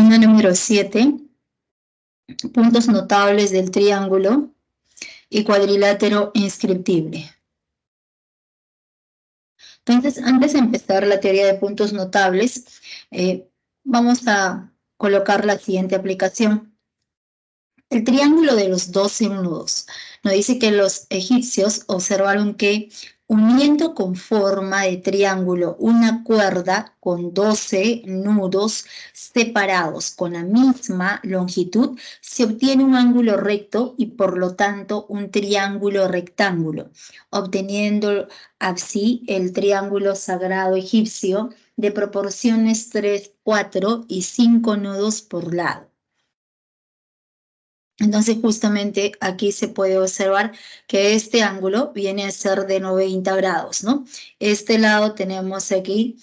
Alumno número 7, puntos notables del triángulo y cuadrilátero inscriptible. Entonces, antes de empezar la teoría de puntos notables, vamos a colocar la siguiente aplicación. El triángulo de los 12 nudos. Nos dice que los egipcios observaron que uniendo con forma de triángulo una cuerda con 12 nudos separados con la misma longitud, se obtiene un ángulo recto y por lo tanto un triángulo rectángulo, obteniendo así el triángulo sagrado egipcio de proporciones 3, 4 y 5 nudos por lado. Entonces justamente aquí se puede observar que este ángulo viene a ser de 90 grados, ¿no? Este lado tenemos aquí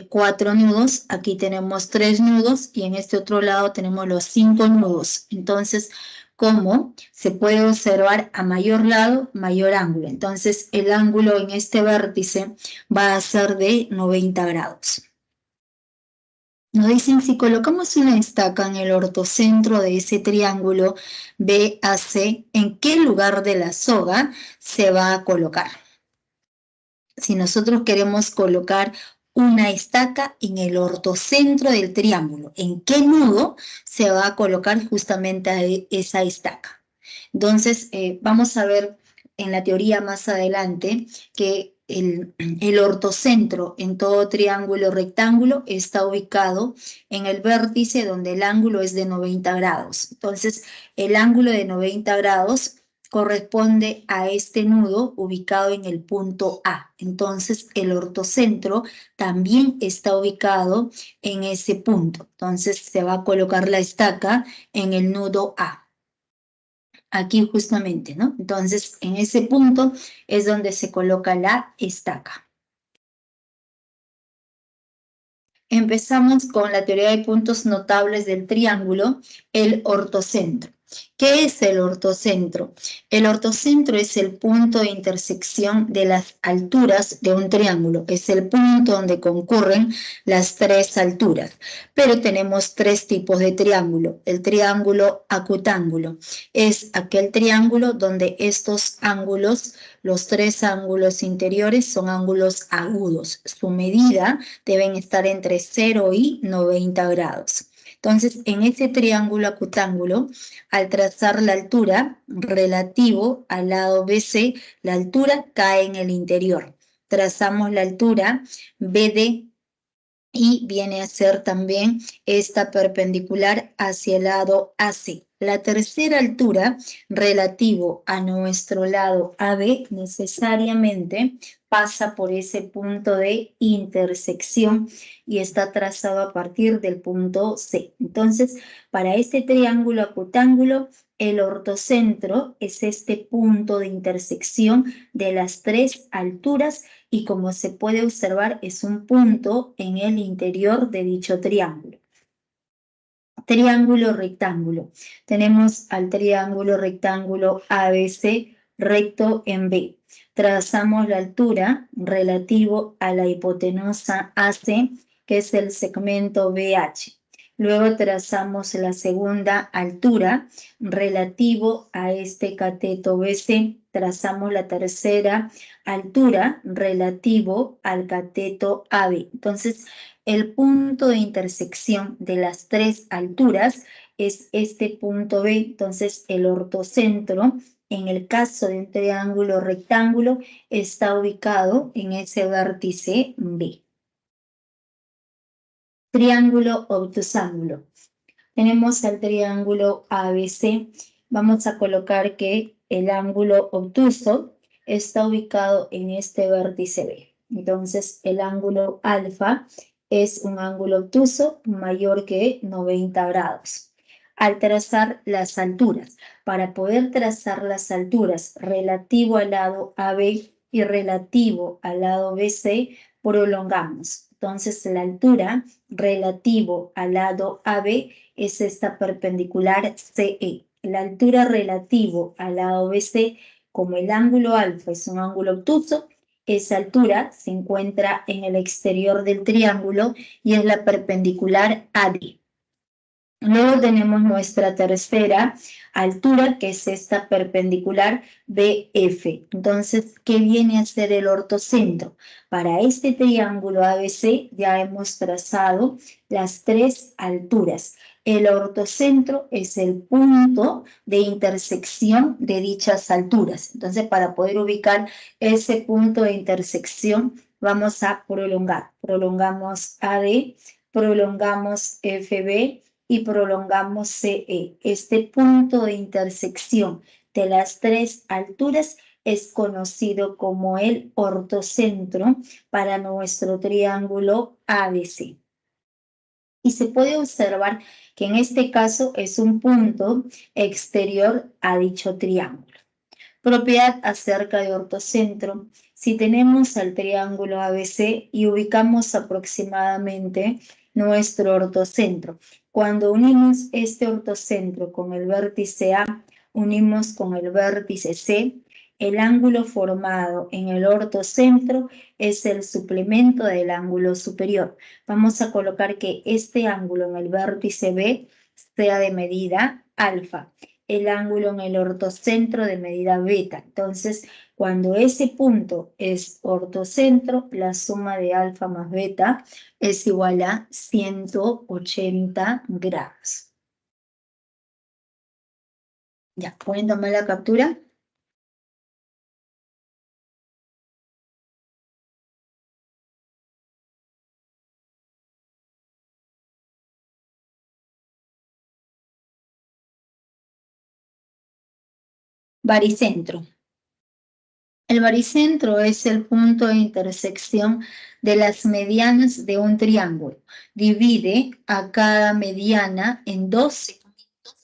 4 nudos, aquí tenemos 3 nudos y en este otro lado tenemos los 5 nudos. Entonces, como se puede observar a mayor lado, mayor ángulo. Entonces el ángulo en este vértice va a ser de 90 grados. Nos dicen, si colocamos una estaca en el ortocentro de ese triángulo BAC, ¿en qué lugar de la soga se va a colocar? Si nosotros queremos colocar una estaca en el ortocentro del triángulo, ¿en qué nudo se va a colocar justamente esa estaca? Entonces, vamos a ver en la teoría más adelante que el ortocentro en todo triángulo rectángulo está ubicado en el vértice donde el ángulo es de 90 grados. Entonces, el ángulo de 90 grados corresponde a este nudo ubicado en el punto A. Entonces, el ortocentro también está ubicado en ese punto. Entonces, se va a colocar la estaca en el nudo A. Aquí justamente, ¿no? Entonces, en ese punto es donde se coloca la estaca. Empezamos con la teoría de puntos notables del triángulo, el ortocentro. ¿Qué es el ortocentro? El ortocentro es el punto de intersección de las alturas de un triángulo. Es el punto donde concurren las tres alturas. Pero tenemos tres tipos de triángulo. El triángulo acutángulo es aquel triángulo donde estos ángulos, los tres ángulos interiores, son ángulos agudos. Su medida deben estar entre 0 y 90 grados. Entonces, en ese triángulo acutángulo, al trazar la altura relativo al lado BC, la altura cae en el interior. Trazamos la altura BD y viene a ser también esta perpendicular hacia el lado AC. La tercera altura relativo a nuestro lado AB necesariamente pasa por ese punto de intersección y está trazado a partir del punto C. Entonces, para este triángulo acutángulo, el ortocentro es este punto de intersección de las tres alturas y como se puede observar es un punto en el interior de dicho triángulo. Triángulo rectángulo. Tenemos al triángulo rectángulo ABC recto en B. Trazamos la altura relativo a la hipotenusa AC, que es el segmento BH. Luego trazamos la segunda altura relativo a este cateto BC. Trazamos la tercera altura relativo al cateto AB. Entonces, el punto de intersección de las tres alturas es este punto B. Entonces, el ortocentro, en el caso de un triángulo rectángulo, está ubicado en ese vértice B. Triángulo obtusángulo. Tenemos el triángulo ABC. Vamos a colocar que el ángulo obtuso está ubicado en este vértice B. Entonces, el ángulo alfa es un ángulo obtuso mayor que 90 grados. Al trazar las alturas, para poder trazar las alturas relativo al lado AB y relativo al lado BC, prolongamos. Entonces, la altura relativo al lado AB es esta perpendicular CE. La altura relativo al lado BC, como el ángulo alfa es un ángulo obtuso, esa altura se encuentra en el exterior del triángulo y es la perpendicular AD. Luego tenemos nuestra tercera altura, que es esta perpendicular BF. Entonces, ¿qué viene a ser el ortocentro? Para este triángulo ABC ya hemos trazado las tres alturas. El ortocentro es el punto de intersección de dichas alturas. Entonces, para poder ubicar ese punto de intersección, vamos a prolongar. Prolongamos AD, prolongamos FB y prolongamos CE. Este punto de intersección de las tres alturas es conocido como el ortocentro para nuestro triángulo ABC. Y se puede observar que en este caso es un punto exterior a dicho triángulo. Propiedad acerca de ortocentro. Si tenemos al triángulo ABC y ubicamos aproximadamente nuestro ortocentro, cuando unimos este ortocentro con el vértice A, unimos con el vértice C, el ángulo formado en el ortocentro es el suplemento del ángulo superior. Vamos a colocar que este ángulo en el vértice B sea de medida alfa, el ángulo en el ortocentro de medida beta. Entonces, cuando ese punto es ortocentro, la suma de alfa más beta es igual a 180 grados. Ya, ¿pueden tomar la captura? Baricentro. El baricentro es el punto de intersección de las medianas de un triángulo. Divide a cada mediana en dos segmentos.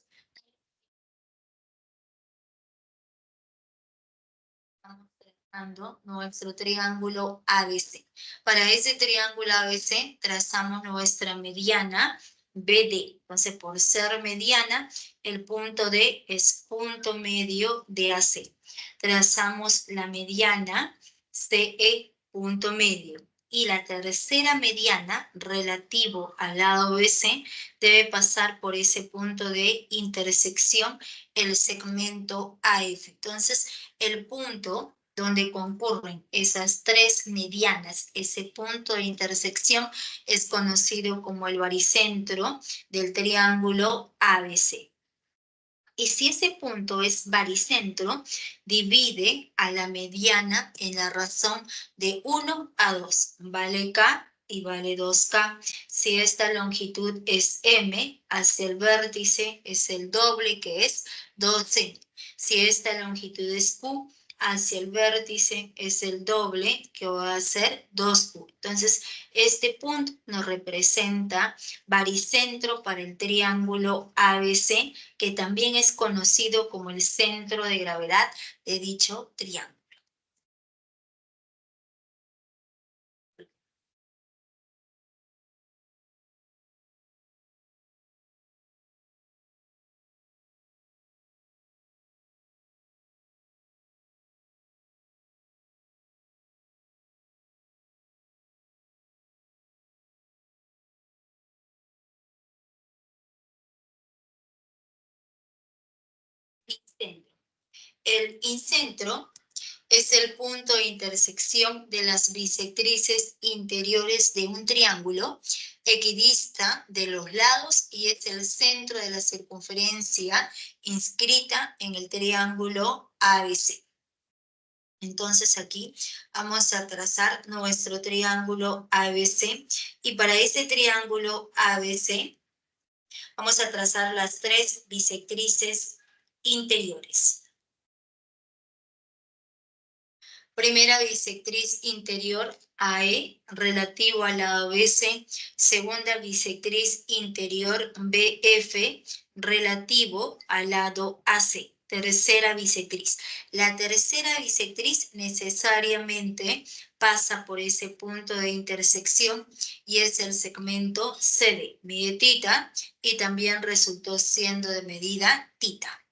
Estamos trazando nuestro triángulo ABC. Para ese triángulo ABC trazamos nuestra mediana BD. Entonces, por ser mediana, el punto D es punto medio de AC. Trazamos la mediana CE, punto medio. Y la tercera mediana, relativo al lado BC, debe pasar por ese punto de intersección, el segmento AF. Entonces, el punto donde concurren esas tres medianas, ese punto de intersección, es conocido como el baricentro del triángulo ABC. Y si ese punto es baricentro, divide a la mediana en la razón de 1 a 2. Vale K y vale 2K. Si esta longitud es M, hacia el vértice es el doble, que es 2M. Si esta longitud es Q, hacia el vértice es el doble, que va a ser 2Q. Entonces, este punto nos representa baricentro para el triángulo ABC, que también es conocido como el centro de gravedad de dicho triángulo. El incentro es el punto de intersección de las bisectrices interiores de un triángulo, equidista de los lados y es el centro de la circunferencia inscrita en el triángulo ABC. Entonces aquí vamos a trazar nuestro triángulo ABC y para ese triángulo ABC vamos a trazar las tres bisectrices interiores. Primera bisectriz interior AE relativo al lado BC. Segunda bisectriz interior BF relativo al lado AC. Tercera bisectriz. La tercera bisectriz necesariamente pasa por ese punto de intersección y es el segmento CD. Mide tita y también resultó siendo de medida tita.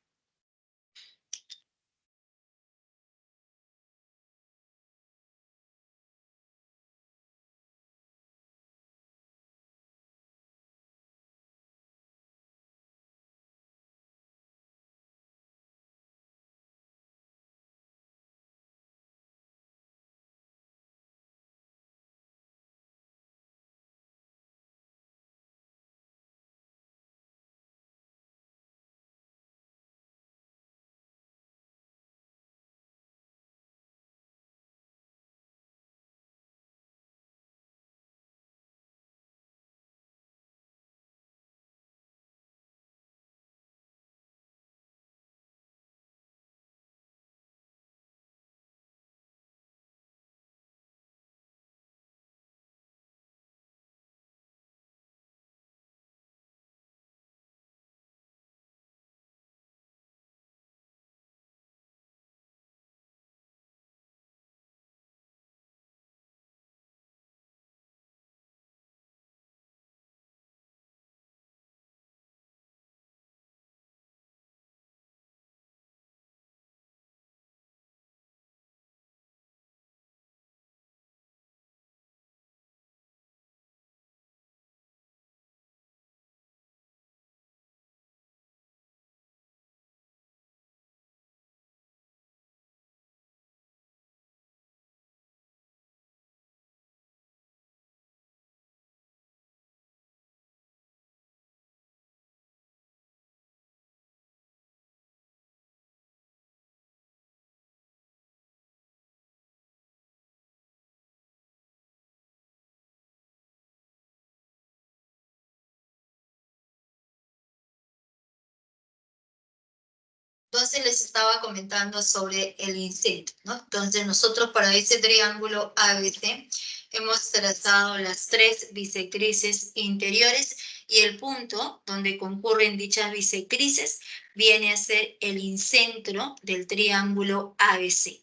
Entonces les estaba comentando sobre el incentro, ¿no? Entonces nosotros para ese triángulo ABC hemos trazado las 3 bisectrices interiores y el punto donde concurren dichas bisectrices viene a ser el incentro del triángulo ABC.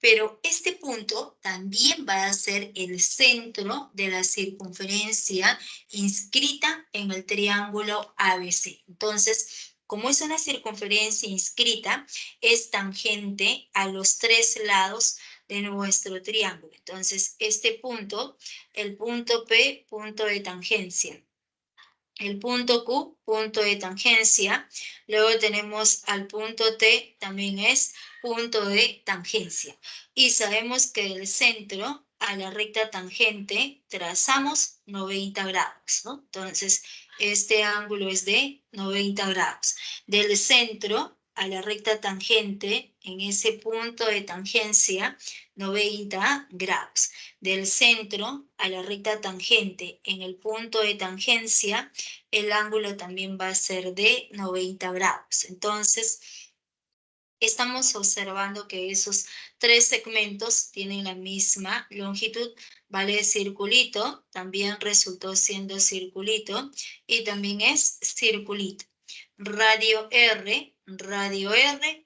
Pero este punto también va a ser el centro de la circunferencia inscrita en el triángulo ABC. Entonces, como es una circunferencia inscrita, es tangente a los 3 lados de nuestro triángulo. Entonces, este punto, el punto P, punto de tangencia. El punto Q, punto de tangencia. Luego tenemos al punto T, también es punto de tangencia. Y sabemos que del centro a la recta tangente trazamos 90 grados, ¿no? Entonces, este ángulo es de 90 grados. Del centro a la recta tangente, en ese punto de tangencia, 90 grados. Del centro a la recta tangente, en el punto de tangencia, el ángulo también va a ser de 90 grados. Entonces, estamos observando que esos 3 segmentos tienen la misma longitud, vale circulito, también resultó siendo circulito, y también es circulito. Radio R,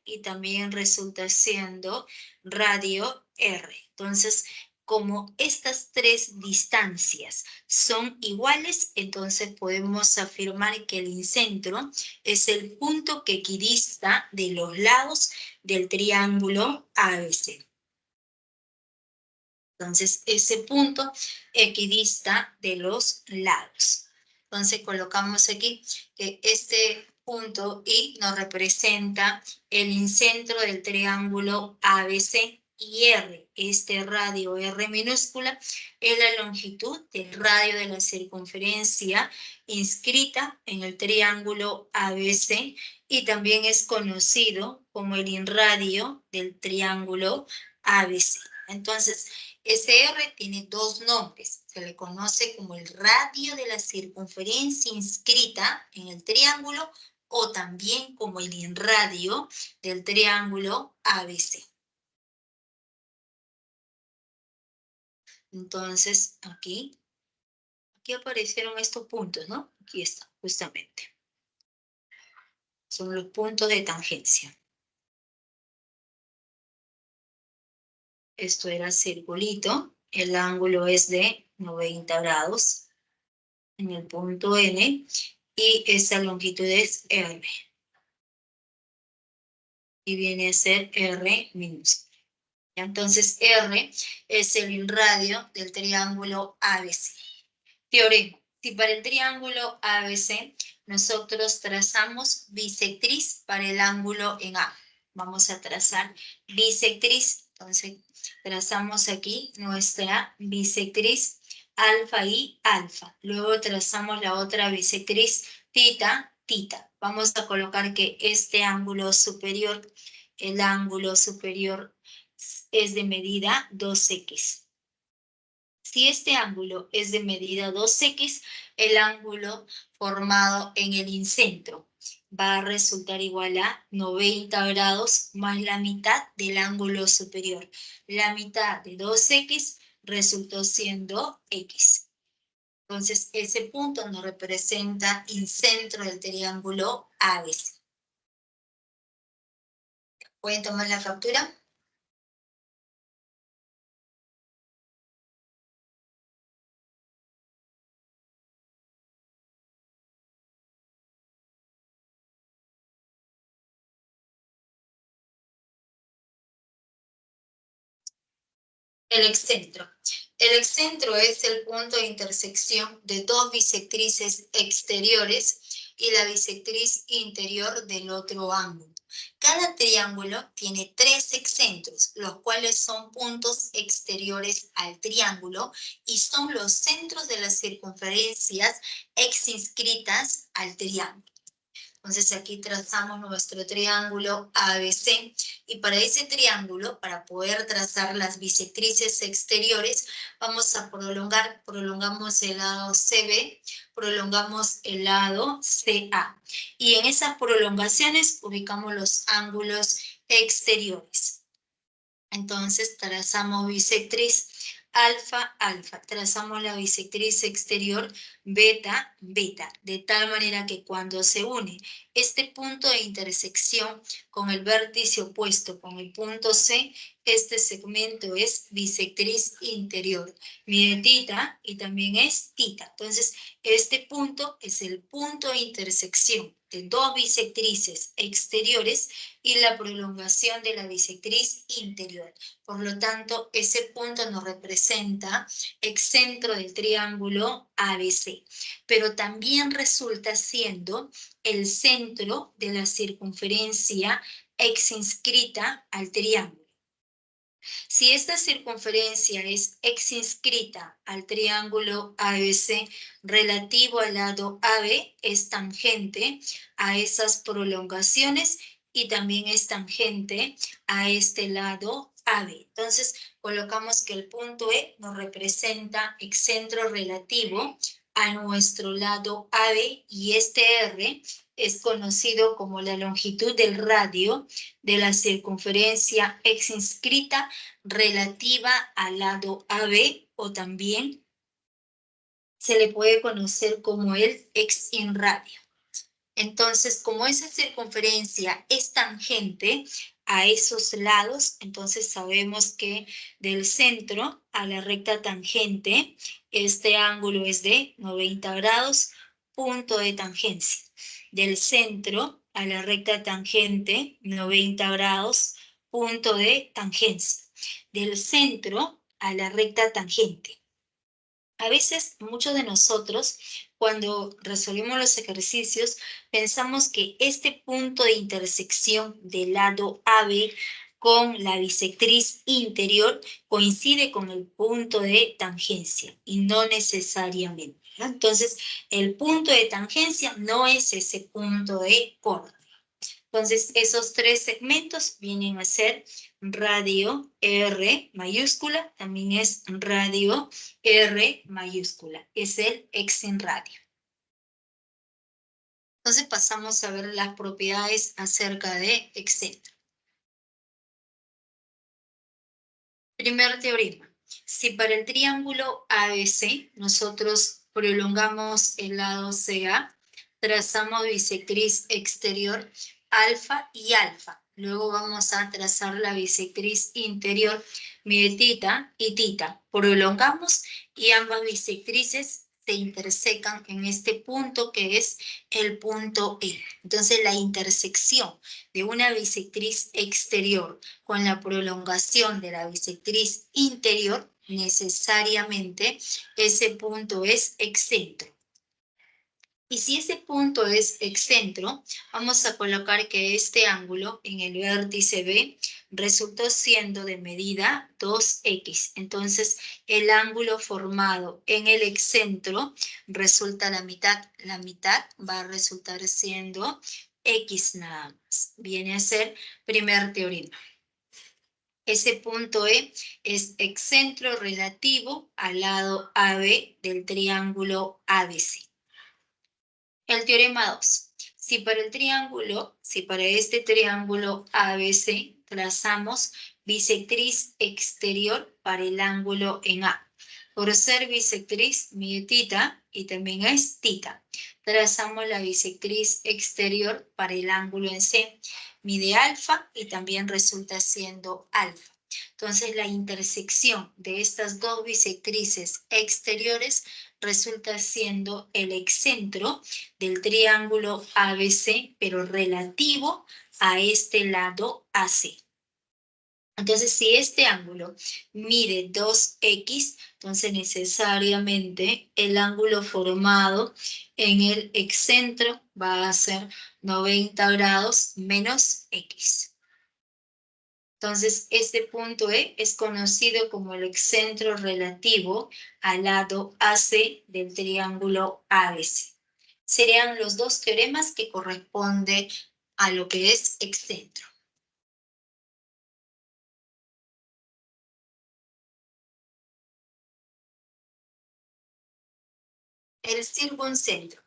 y también resulta siendo radio R. Entonces, como estas 3 distancias son iguales, entonces podemos afirmar que el incentro es el punto que equidista de los lados del triángulo ABC. Entonces, ese punto equidista de los lados. Entonces, colocamos aquí que este punto I nos representa el incentro del triángulo ABC y R, este radio R minúscula, es la longitud del radio de la circunferencia inscrita en el triángulo ABC y también es conocido como el inradio del triángulo ABC. Entonesse, ese R tiene 2 nombres. Se le conoce como el radio de la circunferencia inscrita en el triángulo o también como el inradio del triángulo ABC. Entonces, aquí aparecieron estos puntos, ¿no? Aquí está, justamente. Son los puntos de tangencia. Esto era circulito. El ángulo es de 90 grados en el punto N y esa longitud es R. Y viene a ser R minúscula. Entonces, R es el radio del triángulo ABC. Teorema. Si para el triángulo ABC nosotros trazamos bisectriz para el ángulo en A. Vamos a trazar bisectriz. Entonces, trazamos aquí nuestra bisectriz alfa y alfa. Luego trazamos la otra bisectriz tita, tita. Vamos a colocar que este ángulo superior, el ángulo superior es de medida 2x. Si este ángulo es de medida 2x, el ángulo formado en el incentro va a resultar igual a 90 grados más la mitad del ángulo superior. La mitad de 2x resultó siendo x. Entonces, ese punto nos representa incentro del triángulo ABC. ¿Pueden tomar la captura? El excentro. El excentro es el punto de intersección de 2 bisectrices exteriores y la bisectriz interior del otro ángulo. Cada triángulo tiene 3 excentros, los cuales son puntos exteriores al triángulo y son los centros de las circunferencias exinscritas al triángulo. Entonces aquí trazamos nuestro triángulo ABC y para ese triángulo, para poder trazar las bisectrices exteriores, vamos a prolongamos el lado CB, prolongamos el lado CA. Y en esas prolongaciones ubicamos los ángulos exteriores. Entonces trazamos bisectriz alfa, alfa. Trazamos la bisectriz exterior beta, beta. De tal manera que cuando se une este punto de intersección con el vértice opuesto, con el punto C, este segmento es bisectriz interior. Mide tita y también es tita. Entonces, este punto es el punto de intersección de dos bisectrices exteriores y la prolongación de la bisectriz interior. Por lo tanto, ese punto nos representa excentro del triángulo ABC, pero también resulta siendo el centro de la circunferencia exinscrita al triángulo. Si esta circunferencia es exinscrita al triángulo ABC relativo al lado AB, es tangente a esas prolongaciones y también es tangente a este lado AB. Entonces, colocamos que el punto E nos representa excentro relativo a nuestro lado AB y este R es conocido como la longitud del radio de la circunferencia exinscrita relativa al lado AB o también se le puede conocer como el exinradio. Entonces, como esa circunferencia es tangente a esos lados, entonces sabemos que del centro a la recta tangente, este ángulo es de 90 grados, punto de tangencia. Del centro a la recta tangente, 90 grados, punto de tangencia. Del centro a la recta tangente. A veces, muchos de nosotros, cuando resolvemos los ejercicios, pensamos que este punto de intersección del lado AB con la bisectriz interior coincide con el punto de tangencia y no necesariamente, ¿no? Entonces, el punto de tangencia no es ese punto de corte. Entonces, esos tres segmentos vienen a ser radio R mayúscula, también es radio R mayúscula, es el exinradio. Entonces pasamos a ver las propiedades acerca de excentro. Primer teorema. Si para el triángulo ABC nosotros prolongamos el lado CA, trazamos bisectriz exterior alfa y alfa. Luego vamos a trazar la bisectriz interior, mide tita y tita. Prolongamos y ambas bisectrices se intersecan en este punto que es el punto E. Entonces la intersección de una bisectriz exterior con la prolongación de la bisectriz interior, necesariamente ese punto es excentro. Y si ese punto es excentro, vamos a colocar que este ángulo en el vértice B resultó siendo de medida 2x. Entonces, el ángulo formado en el excentro resulta la mitad. La mitad va a resultar siendo x nada más. Viene a ser primer teorema. Ese punto E es excentro relativo al lado AB del triángulo ABC. El teorema 2. Si para este triángulo ABC trazamos bisectriz exterior para el ángulo en A. Por ser bisectriz, mide tita y también es tita. Trazamos la bisectriz exterior para el ángulo en C. Mide alfa y también resulta siendo alfa. Entonces, la intersección de estas dos bisectrices exteriores resulta siendo el excentro del triángulo ABC, pero relativo a este lado AC. Entonces, si este ángulo mide 2x, entonces necesariamente el ángulo formado en el excentro va a ser 90 grados menos x. Entonces, este punto E es conocido como el excentro relativo al lado AC del triángulo ABC. Serían los dos teoremas que corresponden a lo que es excentro. El circuncentro.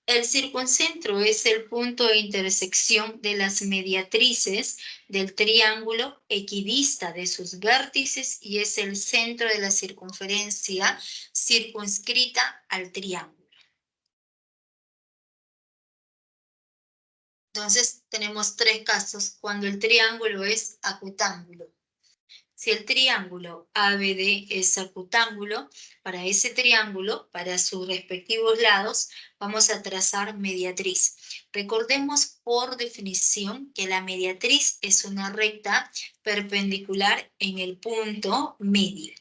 El circuncentro es el punto de intersección de las mediatrices del triángulo equidista de sus vértices y es el centro de la circunferencia circunscrita al triángulo. Entonces tenemos tres casos cuando el triángulo es acutángulo. Si el triángulo ABD es acutángulo, para ese triángulo, para sus respectivos lados, vamos a trazar mediatriz. Recordemos por definición que la mediatriz es una recta perpendicular en el punto medio.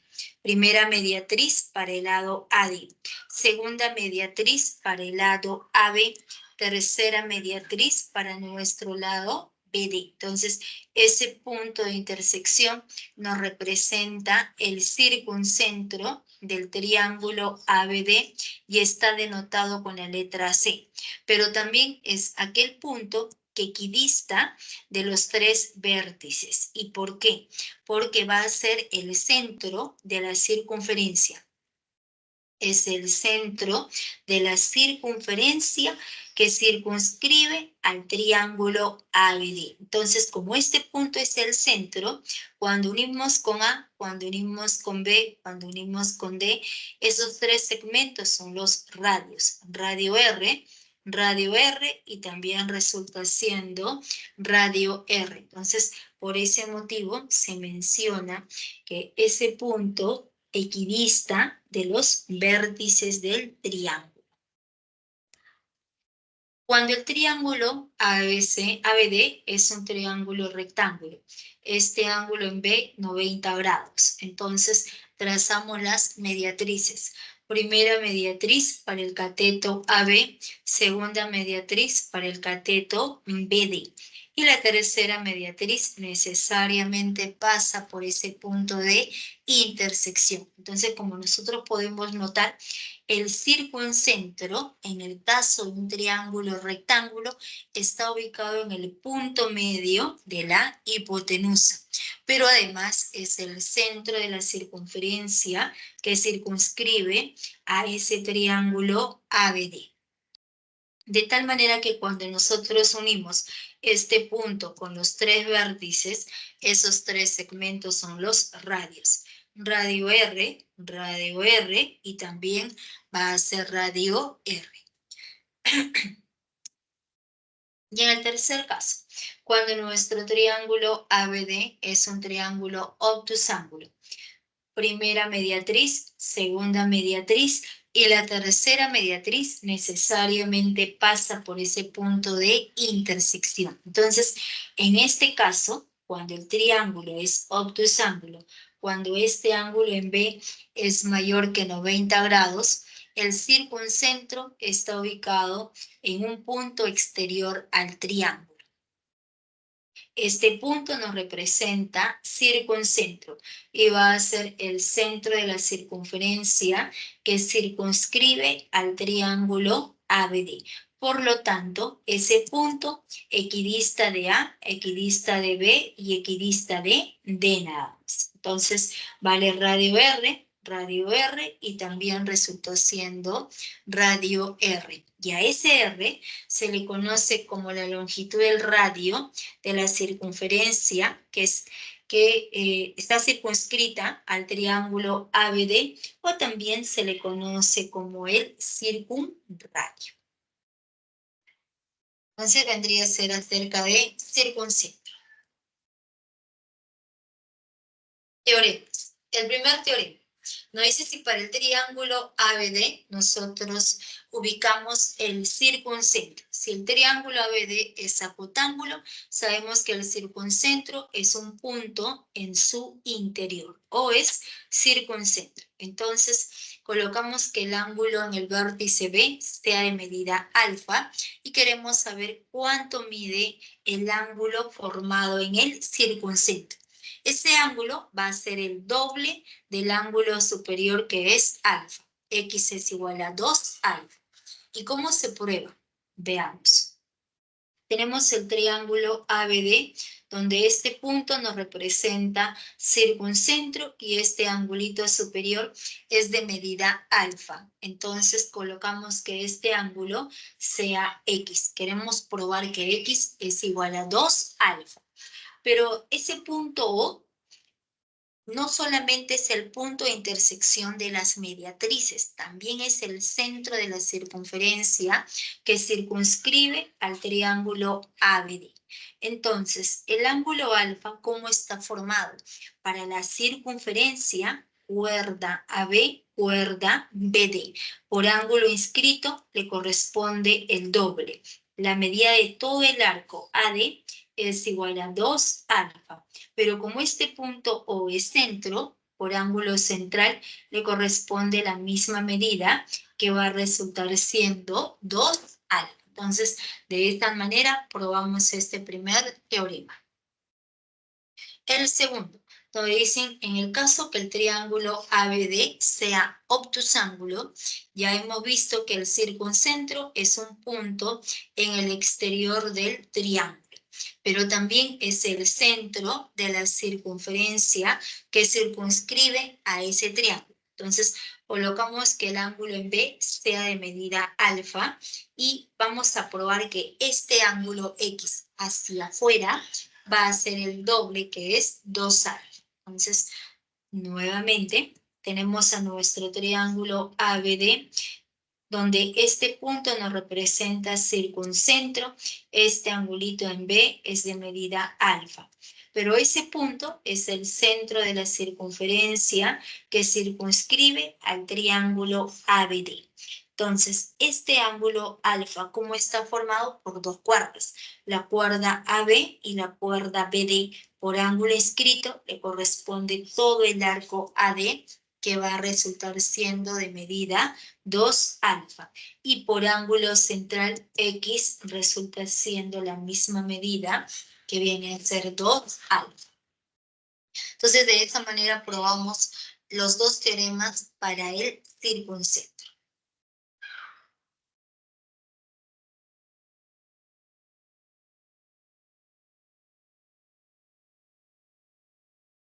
Primera mediatriz para el lado AD, segunda mediatriz para el lado AB, tercera mediatriz para nuestro lado BD. Entonces, ese punto de intersección nos representa el circuncentro del triángulo ABD y está denotado con la letra C. Pero también es aquel punto que equidista de los tres vértices. ¿Y por qué? Porque va a ser el centro de la circunferencia. Es el centro de la circunferencia que circunscribe al triángulo ABD. Entonces, como este punto es el centro, cuando unimos con A, cuando unimos con B, cuando unimos con D, esos tres segmentos son los radios. Radio R y también resulta siendo radio R. Entonces, por ese motivo se menciona que ese punto equidista de los vértices del triángulo. Cuando el triángulo ABD es un triángulo rectángulo, este ángulo en B 90 grados. Entonces trazamos las mediatrices. Primera mediatriz para el cateto AB, segunda mediatriz para el cateto BD. Y la tercera mediatriz necesariamente pasa por ese punto de intersección. Entonces, como nosotros podemos notar, el circuncentro, en el caso de un triángulo rectángulo, está ubicado en el punto medio de la hipotenusa, pero además es el centro de la circunferencia que circunscribe a ese triángulo ABD. De tal manera que cuando nosotros unimos este punto con los tres vértices, esos tres segmentos son los radios. Radio R y también va a ser radio R. Y en el tercer caso, cuando nuestro triángulo ABD es un triángulo obtusángulo, primera mediatriz, segunda mediatriz y la tercera mediatriz necesariamente pasa por ese punto de intersección. Entonces, en este caso, cuando el triángulo es obtusángulo, cuando este ángulo en B es mayor que 90 grados, el circuncentro está ubicado en un punto exterior al triángulo. Este punto nos representa circuncentro y va a ser el centro de la circunferencia que circunscribe al triángulo ABD. Por lo tanto, ese punto equidista de A, equidista de B y equidista de D nada más. Entonces, vale radio R y también resultó siendo radio R. Y a ese R se le conoce como la longitud del radio de la circunferencia que está circunscrita al triángulo ABD o también se le conoce como el circunradio. Entonces vendría a ser acerca de circuncentro. Teoremas. El primer teorema nos dice si para el triángulo ABD nosotros ubicamos el circuncentro. Si el triángulo ABD es acutángulo, sabemos que el circuncentro es un punto en su interior o es circuncentro. Entonces, colocamos que el ángulo en el vértice B sea de medida alfa y queremos saber cuánto mide el ángulo formado en el circuncentro. Ese ángulo va a ser el doble del ángulo superior que es alfa. X es igual a 2 alfa. ¿Y cómo se prueba? Veamos. Tenemos el triángulo ABD, donde este punto nos representa circuncentro y este angulito superior es de medida alfa. Entonces colocamos que este ángulo sea X. Queremos probar que X es igual a 2 alfa. Pero ese punto O no solamente es el punto de intersección de las mediatrices, también es el centro de la circunferencia que circunscribe al triángulo ABD. Entonces, el ángulo alfa, ¿cómo está formado? Para la circunferencia, cuerda AB, cuerda BD. Por ángulo inscrito le corresponde el doble. La medida de todo el arco AD es igual a 2 alfa. Pero como este punto O es centro, por ángulo central, le corresponde la misma medida que va a resultar siendo 2 alfa. Entonces, de esta manera probamos este primer teorema. El segundo, donde dicen, en el caso que el triángulo ABD sea obtusángulo, ya hemos visto que el circuncentro es un punto en el exterior del triángulo, pero también es el centro de la circunferencia que circunscribe a ese triángulo. Entonces, colocamos que el ángulo en B sea de medida alfa y vamos a probar que este ángulo X hacia afuera va a ser el doble, que es 2 alfa. Entonces, nuevamente, tenemos a nuestro triángulo ABD, donde este punto nos representa circuncentro, este angulito en B es de medida alfa. Pero ese punto es el centro de la circunferencia que circunscribe al triángulo ABD. Entonces, este ángulo alfa, ¿cómo está formado? Por dos cuerdas, la cuerda AB y la cuerda BD. Por ángulo inscrito le corresponde todo el arco AD, que va a resultar siendo de medida 2 alfa. Y por ángulo central X resulta siendo la misma medida, que viene a ser 2 alfa. Entonces, de esa manera probamos los dos teoremas para el circuncentro.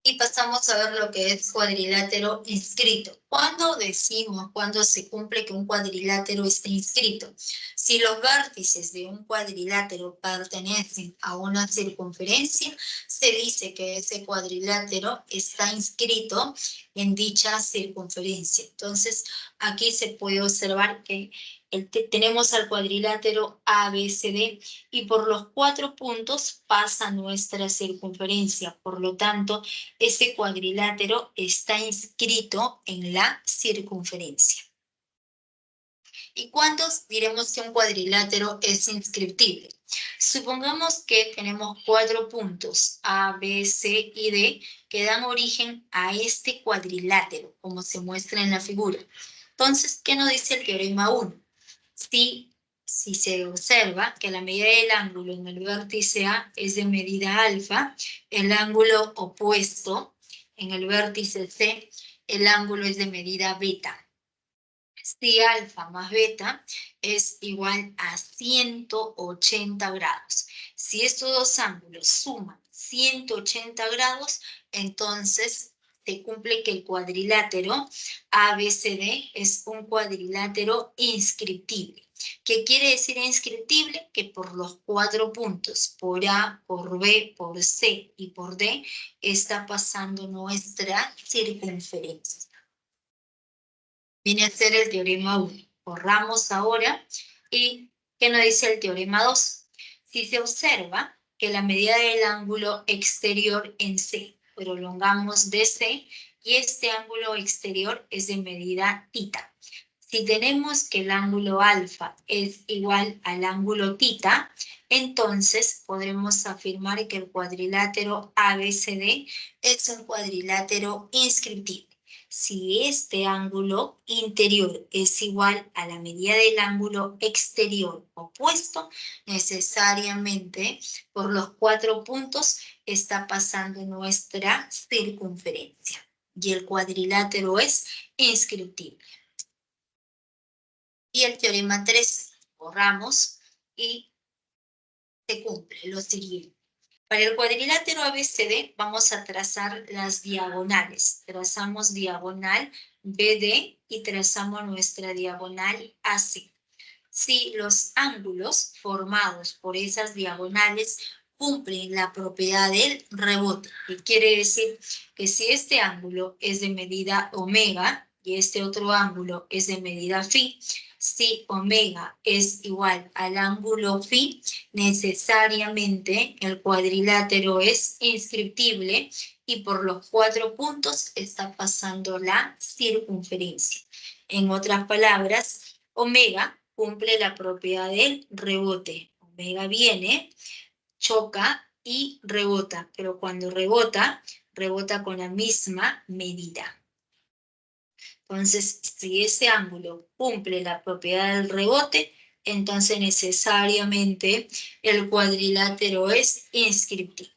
Y pasamos a ver lo que es cuadrilátero inscrito. ¿Cuándo decimos, cuándo se cumple que un cuadrilátero esté inscrito? Si los vértices de un cuadrilátero pertenecen a una circunferencia, se dice que ese cuadrilátero está inscrito en dicha circunferencia. Entonces, aquí se puede observar que tenemos al cuadrilátero ABCD y por los 4 puntos pasa nuestra circunferencia. Por lo tanto, ese cuadrilátero está inscrito en la circunferencia. ¿Y cuándo diremos que un cuadrilátero es inscriptible? Supongamos que tenemos 4 puntos, A, B, C y D, que dan origen a este cuadrilátero, como se muestra en la figura. Entonces, ¿qué nos dice el teorema 1? Si se observa que la medida del ángulo en el vértice A es de medida alfa, el ángulo opuesto en el vértice C, el ángulo es de medida beta. Si alfa más beta es igual a 180 grados. Si estos dos ángulos suman 180 grados, entonces se cumple que el cuadrilátero ABCD es un cuadrilátero inscriptible. ¿Qué quiere decir inscriptible? Que por los 4 puntos, por A, por B, por C y por D, está pasando nuestra circunferencia. Viene a ser el teorema 1. Borramos ahora. ¿Y qué nos dice el teorema 2? Si se observa que la medida del ángulo exterior en C, prolongamos DC, y este ángulo exterior es de medida θ. Si tenemos que el ángulo alfa es igual al ángulo θ, entonces podremos afirmar que el cuadrilátero ABCD es un cuadrilátero inscriptible. Si este ángulo interior es igual a la medida del ángulo exterior opuesto, necesariamente por los 4 puntos está pasando nuestra circunferencia. Y el cuadrilátero es inscriptible. Y el teorema 3, borramos y se cumple lo siguiente. Para el cuadrilátero ABCD vamos a trazar las diagonales. Trazamos diagonal BD y trazamos nuestra diagonal AC. Si los ángulos formados por esas diagonales cumplen la propiedad del rebote, que quiere decir que si este ángulo es de medida omega y este otro ángulo es de medida phi, si omega es igual al ángulo phi, necesariamente el cuadrilátero es inscriptible y por los 4 puntos está pasando la circunferencia. En otras palabras, omega cumple la propiedad del rebote. Omega viene, choca y rebota, pero cuando rebota, rebota con la misma medida. Entonces, si ese ángulo cumple la propiedad del rebote, entonces necesariamente el cuadrilátero es inscriptible.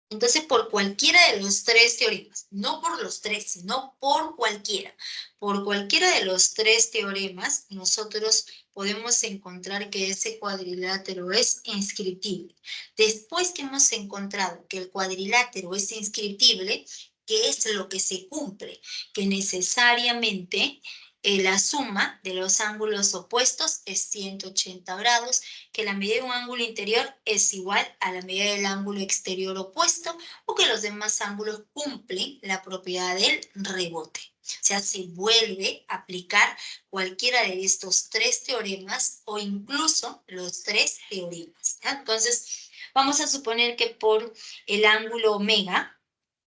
Entonces, por cualquiera de los 3 teoremas, no por los 3, sino por cualquiera de los 3 teoremas, nosotros podemos encontrar que ese cuadrilátero es inscriptible. Después que hemos encontrado que el cuadrilátero es inscriptible, ¿qué es lo que se cumple? Que necesariamente la suma de los ángulos opuestos es 180 grados, que la medida de un ángulo interior es igual a la medida del ángulo exterior opuesto, o que los demás ángulos cumplen la propiedad del rebote. O sea, se vuelve a aplicar cualquiera de estos 3 teoremas o incluso los 3 teoremas, ¿ya? Entonces, vamos a suponer que por el ángulo omega,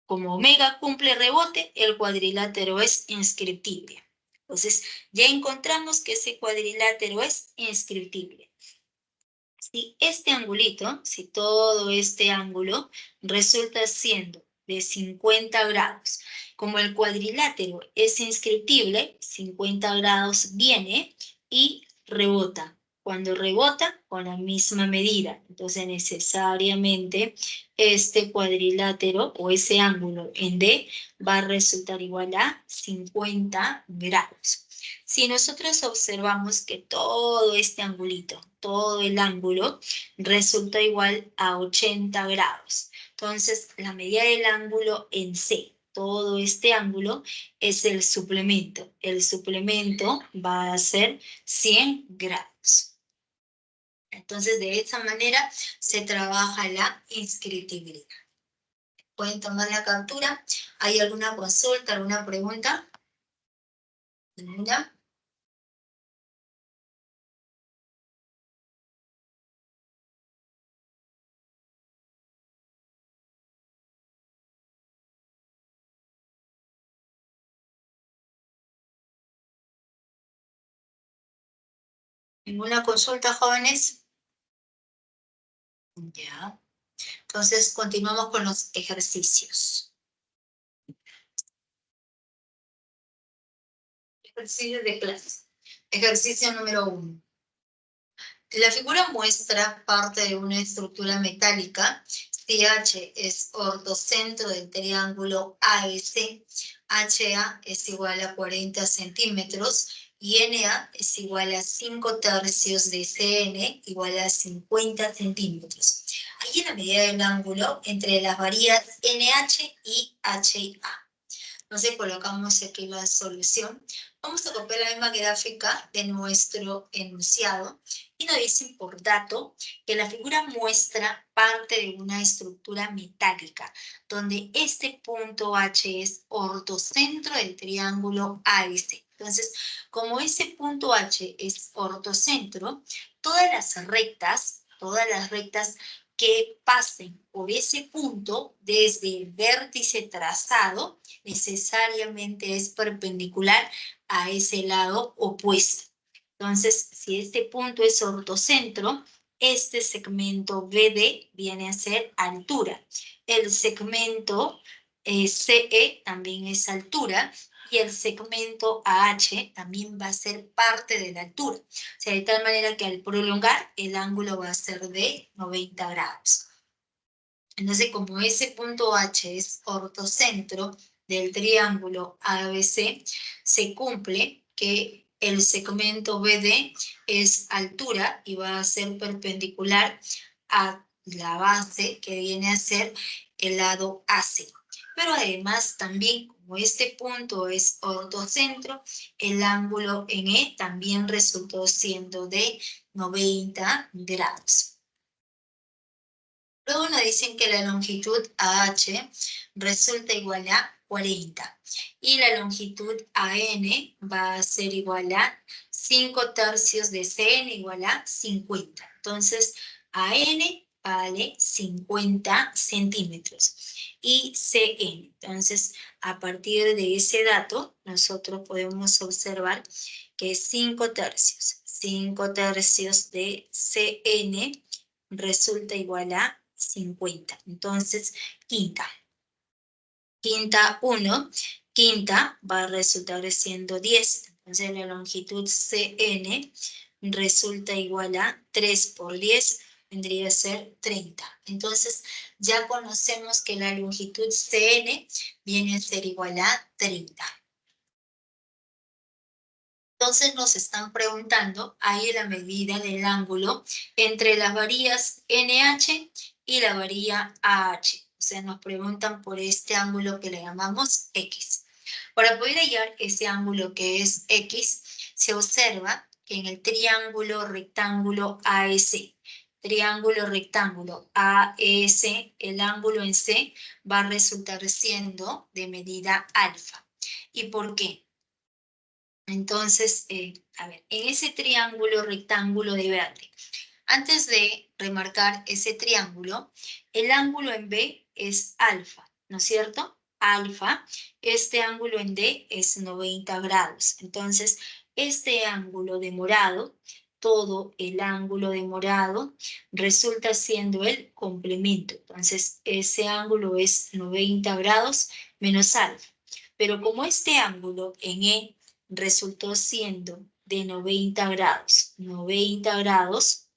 como omega cumple rebote, el cuadrilátero es inscriptible. Entonces, ya encontramos que ese cuadrilátero es inscriptible. Si este angulito, si todo este ángulo resulta siendo de 50 grados, como el cuadrilátero es inscriptible, 50 grados viene y rebota. Cuando rebota, con la misma medida. Entonces, necesariamente, este cuadrilátero o ese ángulo en D va a resultar igual a 50 grados. Si nosotros observamos que todo este angulito, todo el ángulo, resulta igual a 80 grados. Entonces, la medida del ángulo en C, todo este ángulo, es el suplemento. El suplemento va a ser 100 grados. Entonces, de esa manera se trabaja la inscriptibilidad. ¿Pueden tomar la captura? ¿Hay alguna consulta, alguna pregunta? ¿Ninguna? ¿Ninguna consulta, jóvenes? Ya. Entonces, continuamos con los ejercicios. Ejercicio de clase. Ejercicio número 1. La figura muestra parte de una estructura metálica. Si H es ortocentro del triángulo AS, HA es igual a 40 centímetros y NA es igual a 5 tercios de CN igual a 50 centímetros. Aquí la medida del ángulo entre las varillas NH y HA. Entonces colocamos aquí la solución. Vamos a copiar la misma gráfica de nuestro enunciado y nos dicen por dato que la figura muestra parte de una estructura metálica donde este punto H es ortocentro del triángulo AS. Entonces, como ese punto H es ortocentro, todas las rectas que pasen por ese punto desde el vértice trazado necesariamente es perpendicular a ese lado opuesto. Entonces, si este punto es ortocentro, este segmento BD viene a ser altura. El segmento CE también es altura y el segmento AH también va a ser parte de la altura. O sea, de tal manera que al prolongar el ángulo va a ser de 90 grados. Entonces, como ese punto H es ortocentro del triángulo ABC, se cumple que el segmento BD es altura y va a ser perpendicular a la base que viene a ser el lado AC. Pero además también, como este punto es ortocentro, el ángulo en E también resultó siendo de 90 grados. Luego nos dicen que la longitud AH resulta igual a 40 y la longitud AN va a ser igual a 5 tercios de CN igual a 50. Entonces, AN vale 50 centímetros y CN. Entonces, a partir de ese dato, nosotros podemos observar que 5 tercios de CN resulta igual a 50. Entonces, quinta 1, quinta va a resultar siendo 10. Entonces, la longitud CN resulta igual a 3 por 10, vendría a ser 30. Entonces, ya conocemos que la longitud CN viene a ser igual a 30. Entonces nos están preguntando ahí la medida del ángulo entre las varillas NH y la varilla AH. O sea, nos preguntan por este ángulo que le llamamos X. Para poder hallar ese ángulo que es X, se observa que en el triángulo rectángulo AEC, el ángulo en C va a resultar siendo de medida alfa. ¿Y por qué? Entonces, a ver, en ese triángulo rectángulo de verde, antes de remarcar ese triángulo, el ángulo en B es alfa, ¿no es cierto? Alfa, este ángulo en D es 90 grados. Entonces, este ángulo de morado, todo el ángulo de morado, resulta siendo el complemento. Entonces, ese ángulo es 90 grados menos alfa. Pero como este ángulo en E resultó siendo de 90 grados, 90 grados,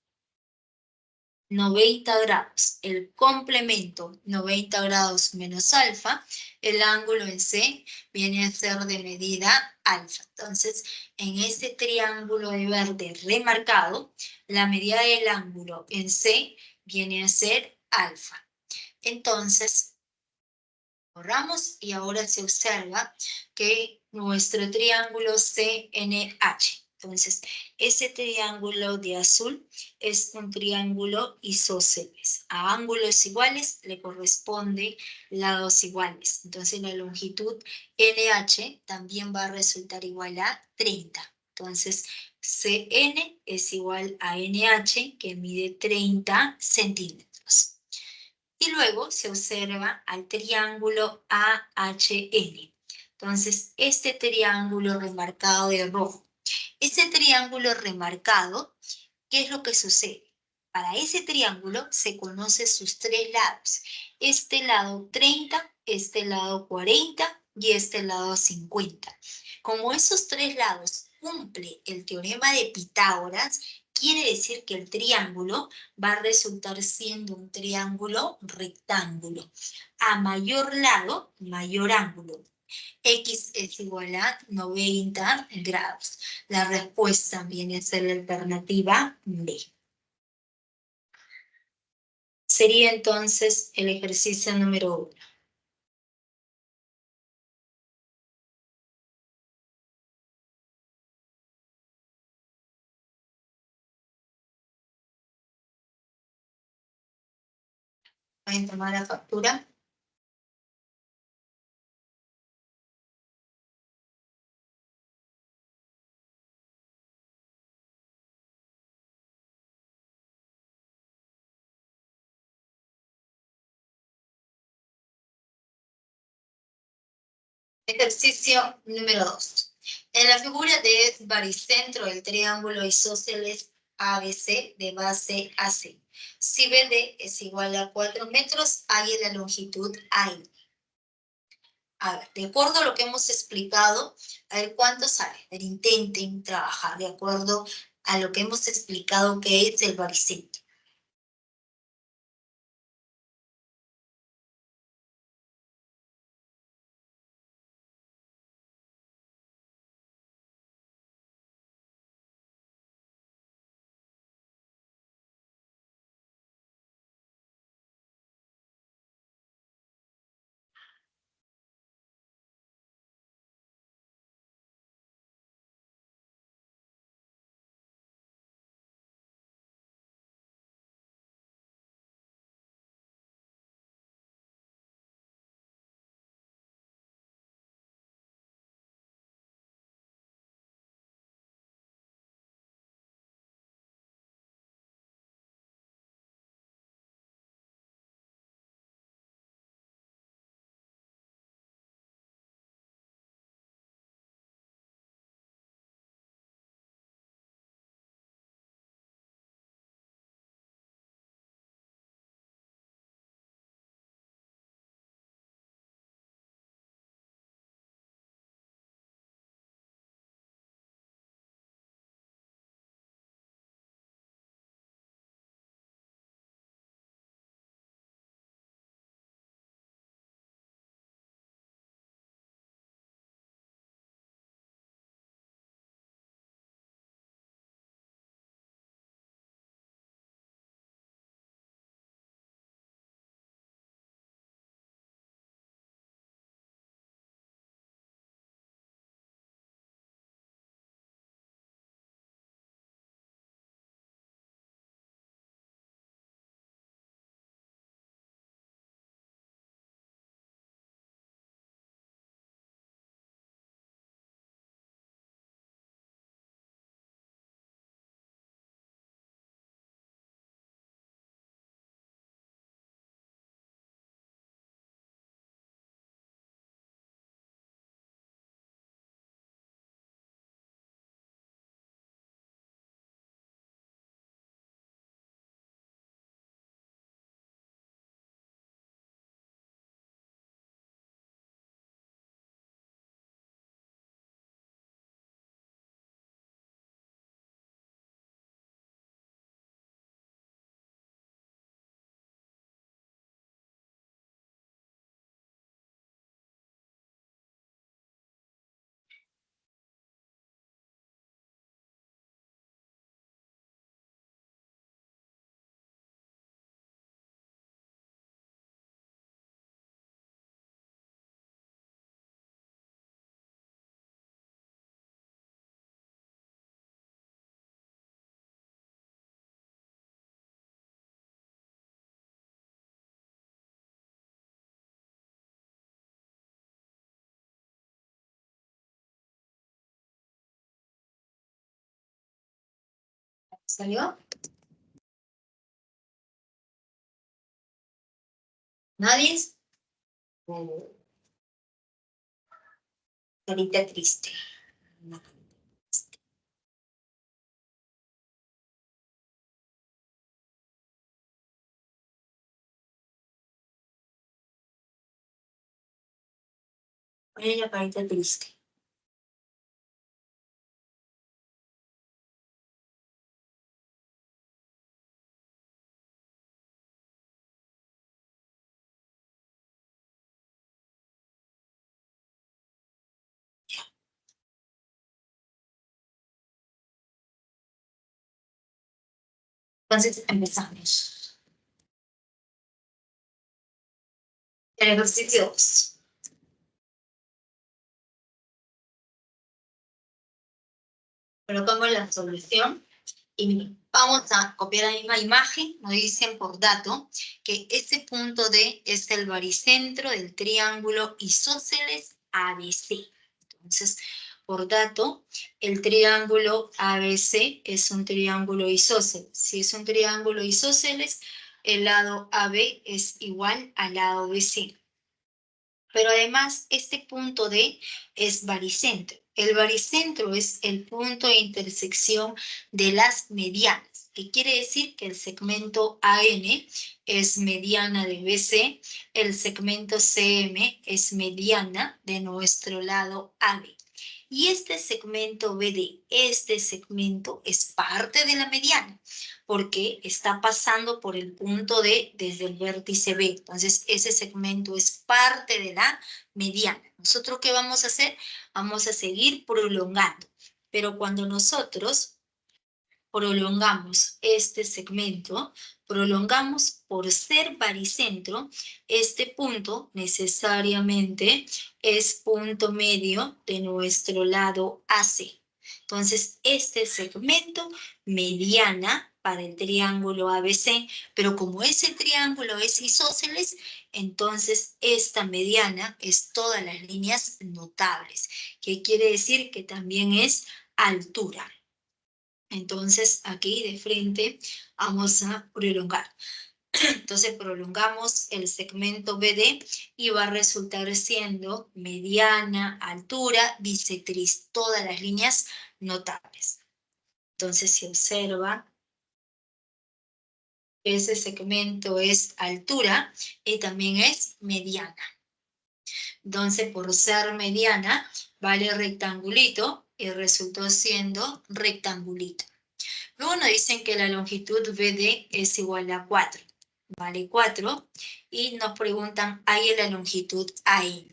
el complemento 90 grados menos alfa, el ángulo en C viene a ser de medida alfa. Entonces, en este triángulo de verde remarcado, la medida del ángulo en C viene a ser alfa. Entonces, borramos y ahora se observa que nuestro triángulo CNH. Entonces, ese triángulo de azul es un triángulo isósceles. A ángulos iguales le corresponde lados iguales. Entonces, la longitud NH también va a resultar igual a 30. Entonces, CN es igual a NH, que mide 30 centímetros. Y luego se observa al triángulo AHN. Entonces, este triángulo remarcado de rojo. Este triángulo remarcado, ¿qué es lo que sucede? Para ese triángulo se conocen sus tres lados. Este lado 30, este lado 40 y este lado 50. Como esos tres lados cumple el teorema de Pitágoras, quiere decir que el triángulo va a resultar siendo un triángulo rectángulo. A mayor lado, mayor ángulo. X es igual a 90 grados. La respuesta viene a ser la alternativa B. Sería entonces el ejercicio número 1. Pueden tomar la factura. Ejercicio número 2. En la figura de baricentro del triángulo isósceles ABC de base AC. Si BD es igual a 4 metros, hay la longitud AI. A ver, de acuerdo a lo que hemos explicado, a ver cuánto sale. A ver, intenten trabajar de acuerdo a lo que hemos explicado que es el baricentro. ¿Salió? ¿Nadie? Carita triste. Ponle la carita triste. Entonces empezamos. El ejercicio 2. Colocamos la solución y vamos a copiar la misma imagen. Nos dicen por dato que este punto D es el baricentro del triángulo isósceles ABC. Entonces, por dato, el triángulo ABC es un triángulo isósceles. Si es un triángulo isósceles, el lado AB es igual al lado BC. Pero además, este punto D es baricentro. El baricentro es el punto de intersección de las medianas, que quiere decir que el segmento AN es mediana de BC, el segmento CM es mediana de nuestro lado AB. Y este segmento BD, este segmento es parte de la mediana, porque está pasando por el punto D desde el vértice B. Entonces, ese segmento es parte de la mediana. ¿Nosotros qué vamos a hacer? Vamos a seguir prolongando. Pero cuando nosotros prolongamos este segmento, prolongamos por ser baricentro, este punto necesariamente es punto medio de nuestro lado AC. Entonces, este segmento mediana para el triángulo ABC, pero como ese triángulo es isósceles, entonces esta mediana es todas las líneas notables, que quiere decir que también es altura. Entonces, aquí de frente vamos a prolongar. Entonces, prolongamos el segmento BD y va a resultar siendo mediana, altura, bisectriz, todas las líneas notables. Entonces, se observa, ese segmento es altura y también es mediana. Entonces, por ser mediana, vale rectangulito y resultó siendo rectangulito. Luego nos dicen que la longitud BD es igual a 4, vale 4, y nos preguntan, ¿hay la longitud AN?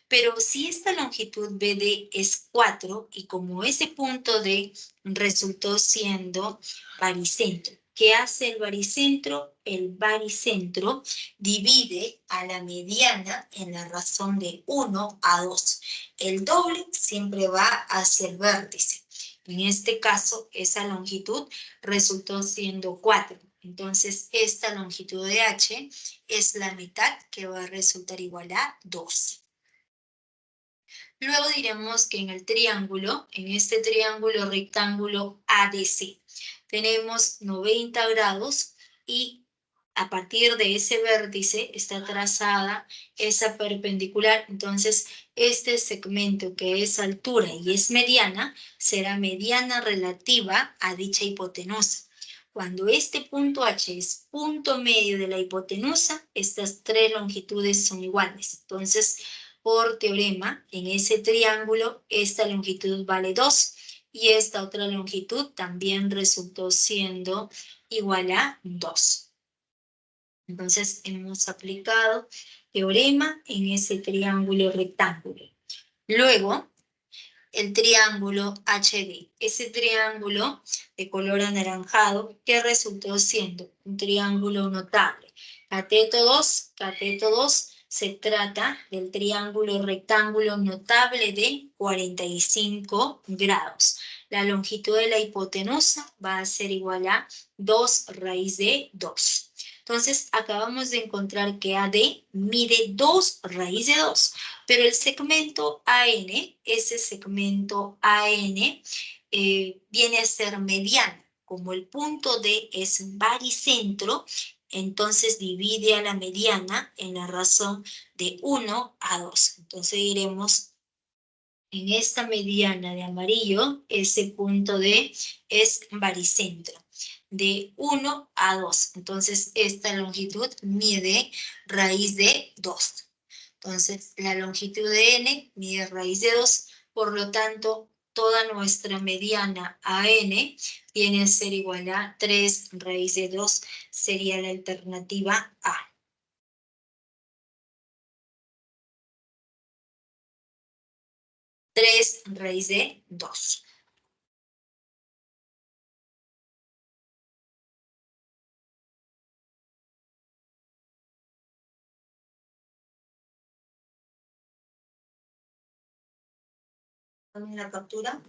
Pero si esta longitud BD es 4, y como ese punto D resultó siendo baricentro, ¿qué hace el baricentro? El baricentro divide a la mediana en la razón de 1 a 2. El doble siempre va hacia el vértice. En este caso, esa longitud resultó siendo 4. Entonces, esta longitud de H es la mitad, que va a resultar igual a 2. Luego diremos que en el triángulo, en este triángulo rectángulo ADC, tenemos 90 grados y a partir de ese vértice está trazada esa perpendicular. Entonces, este segmento que es altura y es mediana, será mediana relativa a dicha hipotenusa. Cuando este punto H es punto medio de la hipotenusa, estas tres longitudes son iguales. Entonces, por teorema, en ese triángulo, esta longitud vale 2 y esta otra longitud también resultó siendo igual a 2. Entonces, hemos aplicado teorema en ese triángulo rectángulo. Luego, el triángulo HD, ese triángulo de color anaranjado que resultó siendo un triángulo notable. Cateto 2, cateto 2, se trata del triángulo rectángulo notable de 45 grados. La longitud de la hipotenusa va a ser igual a 2 raíz de 2. Entonces, acabamos de encontrar que AD mide 2 raíz de 2, pero el segmento AN, ese segmento AN, viene a ser mediano. como el punto D es baricentro, entonces divide a la mediana en la razón de 1 a 2. Entonces diremos, en esta mediana de amarillo, ese punto D es baricentro, de 1 a 2. Entonces, esta longitud mide raíz de 2. Entonces, la longitud de N mide raíz de 2, por lo tanto, toda nuestra mediana a N viene a ser igual a 3 raíz de 2, sería la alternativa A. 3 raíz de 2. ¿Tomen la captura?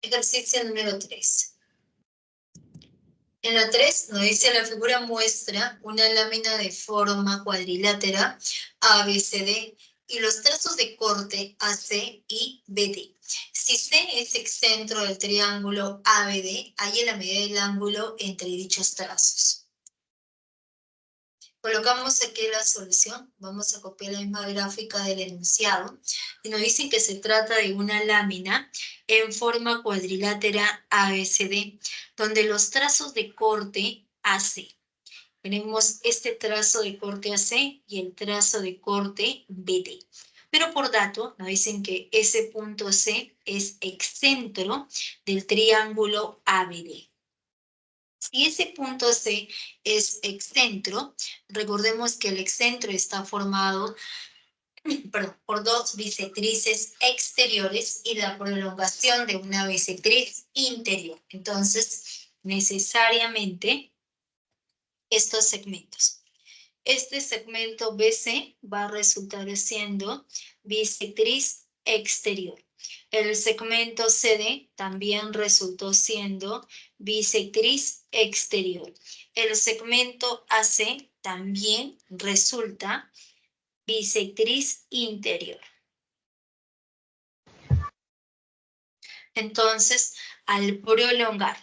Ejercicio número 3. En la 3 nos dice la figura muestra una lámina de forma cuadrilátera ABCD y los trazos de corte AC y BD. Si C es excentro del triángulo ABD, halla la medida del ángulo entre dichos trazos. Colocamos aquí la solución, vamos a copiar la misma gráfica del enunciado, y nos dicen que se trata de una lámina en forma cuadrilátera ABCD, donde los trazos de corte AC. Tenemos este trazo de corte AC y el trazo de corte BD. Pero por dato, nos dicen que ese punto C es excentro del triángulo ABD. Si ese punto C es excentro, recordemos que el excentro está formado por dos bisectrices exteriores y la prolongación de una bisectriz interior. Entonces, necesariamente, estos segmentos. Este segmento BC va a resultar siendo bisectriz exterior. El segmento CD también resultó siendo bisectriz exterior. El segmento AC también resulta bisectriz interior. Entonces, al prolongar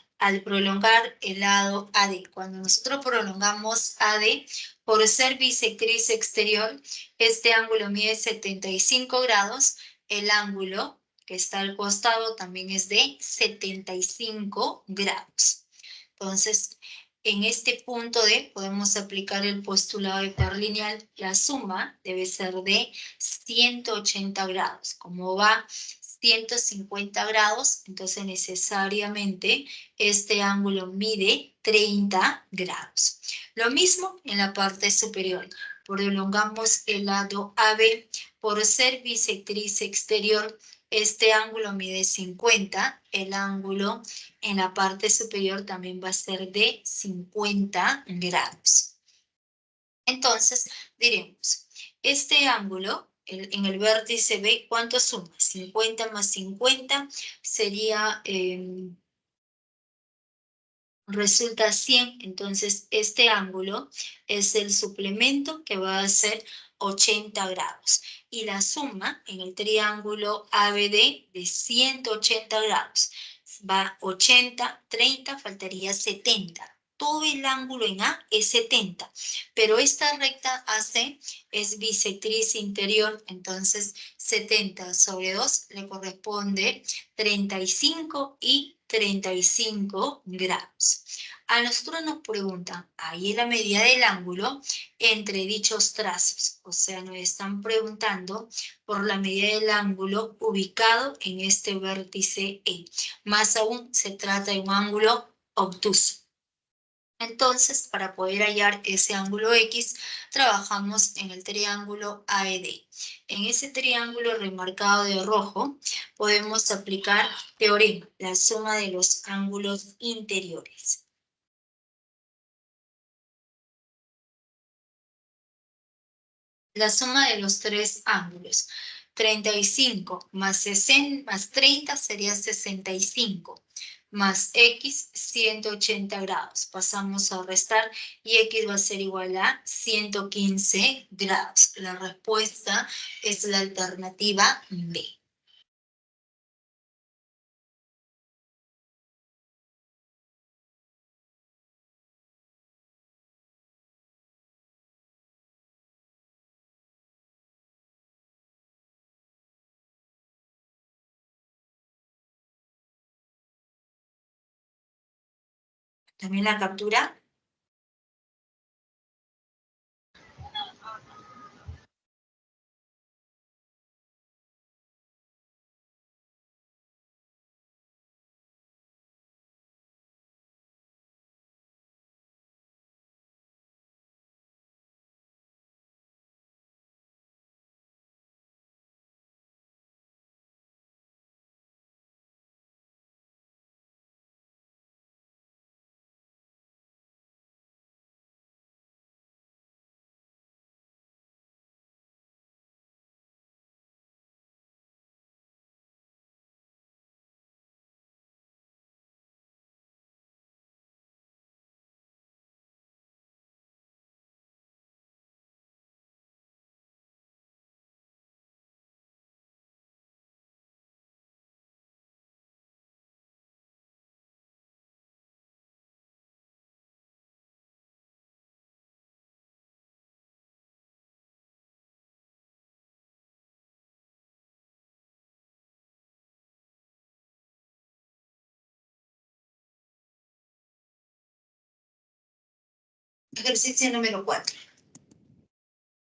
el lado AD, cuando nosotros prolongamos AD, por ser bisectriz exterior, este ángulo mide 75 grados, el ángulo que está al costado también es de 75 grados. Entonces, en este punto D podemos aplicar el postulado de par lineal. La suma debe ser de 180 grados. Como va 150 grados, entonces necesariamente este ángulo mide 30 grados. Lo mismo en la parte superior. Prolongamos el lado AB. Por ser bisectriz exterior, este ángulo mide 50. El ángulo en la parte superior también va a ser de 50 grados. Entonces, diremos, este ángulo en el vértice B, ¿cuánto suma? 50 más 50 sería, resulta 100. Entonces, este ángulo es el suplemento que va a ser 80 grados. Y la suma en el triángulo ABD de 180 grados va 80, 30, faltaría 70. Todo el ángulo en A es 70, pero esta recta AC es bisectriz interior, entonces 70 sobre 2 le corresponde 35 y 35 grados. A nosotros nos preguntan, ahí es la medida del ángulo entre dichos trazos. O sea, nos están preguntando por la medida del ángulo ubicado en este vértice E. Más aún, se trata de un ángulo obtuso. Entonces, para poder hallar ese ángulo X, trabajamos en el triángulo AED. En ese triángulo remarcado de rojo, podemos aplicar teorema, la suma de los ángulos interiores. La suma de los tres ángulos. 35 más 60 más 30 sería 65. Más X, 180 grados. Pasamos a restar y X va a ser igual a 115 grados. La respuesta es la alternativa B. También la captura. Ejercicio número 4.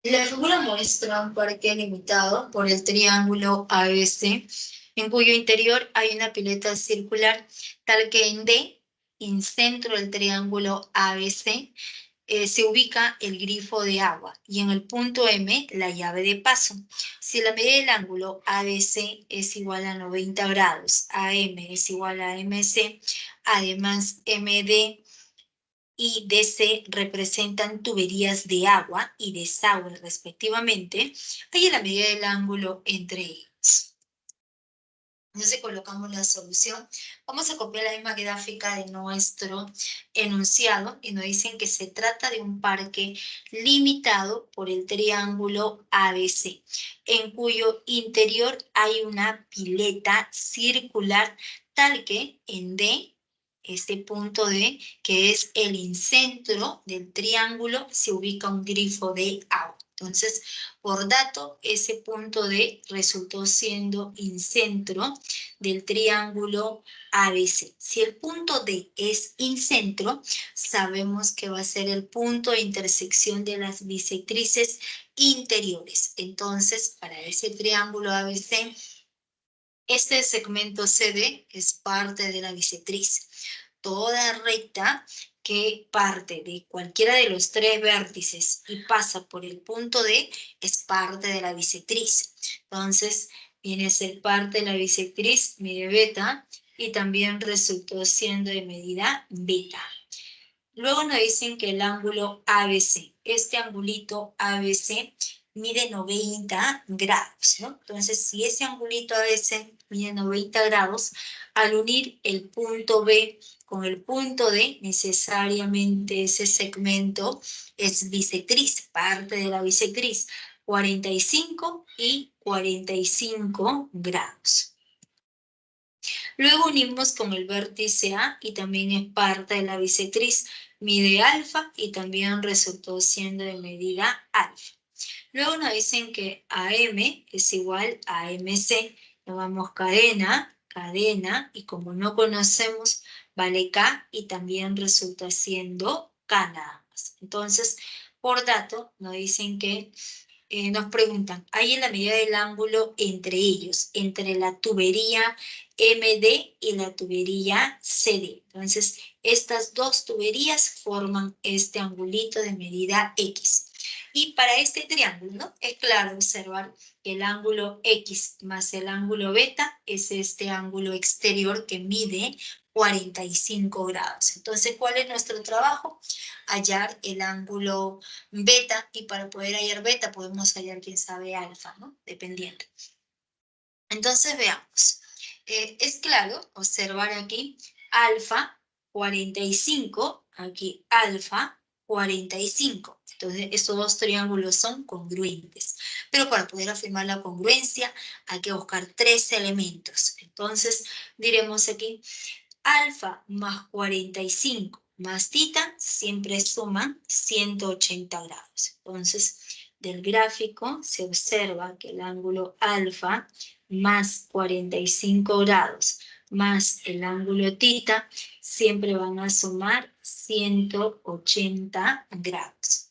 La figura muestra un parque limitado por el triángulo ABC, en cuyo interior hay una pileta circular, tal que en D, en centro del triángulo ABC, se ubica el grifo de agua y en el punto M la llave de paso. Si la medida del ángulo ABC es igual a 90 grados, AM es igual a MC, además MD y DC representan tuberías de agua y desagüe respectivamente, hay la medida del ángulo entre ellos. Entonces colocamos la solución. Vamos a copiar la misma gráfica de nuestro enunciado y nos dicen que se trata de un parque limitado por el triángulo ABC, en cuyo interior hay una pileta circular tal que en D, este punto D, que es el incentro del triángulo, se ubica un grifo de agua. Entonces, por dato, ese punto D resultó siendo incentro del triángulo ABC. Si el punto D es incentro, sabemos que va a ser el punto de intersección de las bisectrices interiores. Entonces, para ese triángulo ABC, este segmento CD es parte de la bisectriz. Toda recta que parte de cualquiera de los tres vértices y pasa por el punto D es parte de la bisectriz. Entonces, viene a ser parte de la bisectriz, mide beta, y también resultó siendo de medida beta. Luego nos dicen que el ángulo ABC, este angulito ABC mide 90 grados, ¿no? Entonces, si ese angulito ABC mide 90 grados, al unir el punto B con el punto D, necesariamente ese segmento es bisectriz, parte de la bisectriz, 45 y 45 grados. Luego unimos con el vértice A y también es parte de la bisectriz, mide alfa y también resultó siendo de medida alfa. Luego nos dicen que AM es igual a MC, llamamos cadena cadena, y como no conocemos, vale K y también resulta siendo K nada más. Entonces, por dato, nos dicen que nos preguntan, ¿hay en la medida del ángulo entre ellos, entre la tubería MD y la tubería CD? Entonces, estas dos tuberías forman este angulito de medida X. Y para este triángulo, ¿no? Es claro observar que el ángulo X más el ángulo beta es este ángulo exterior que mide 45 grados. Entonces, ¿cuál es nuestro trabajo? Hallar el ángulo beta, y para poder hallar beta podemos hallar, quién sabe, alfa, ¿no? Dependiendo. Entonces veamos. Es claro observar aquí alfa 45, aquí alfa 45. Entonces estos dos triángulos son congruentes. Pero para poder afirmar la congruencia hay que buscar tres elementos. Entonces diremos aquí alfa más 45 más tita siempre suman 180 grados. Entonces, del gráfico se observa que el ángulo alfa más 45 grados más el ángulo tita siempre van a sumar 180 grados.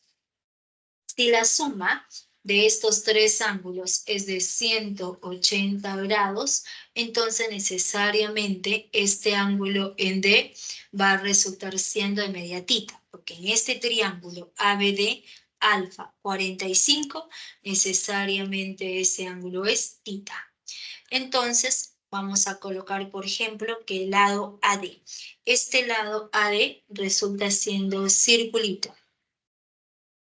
Si la suma de estos tres ángulos es de 180 grados, entonces necesariamente este ángulo en D va a resultar siendo de media tita, porque en este triángulo ABD alfa 45, necesariamente ese ángulo es tita. Entonces, vamos a colocar, por ejemplo, que el lado AD. Este lado AD resulta siendo circulito.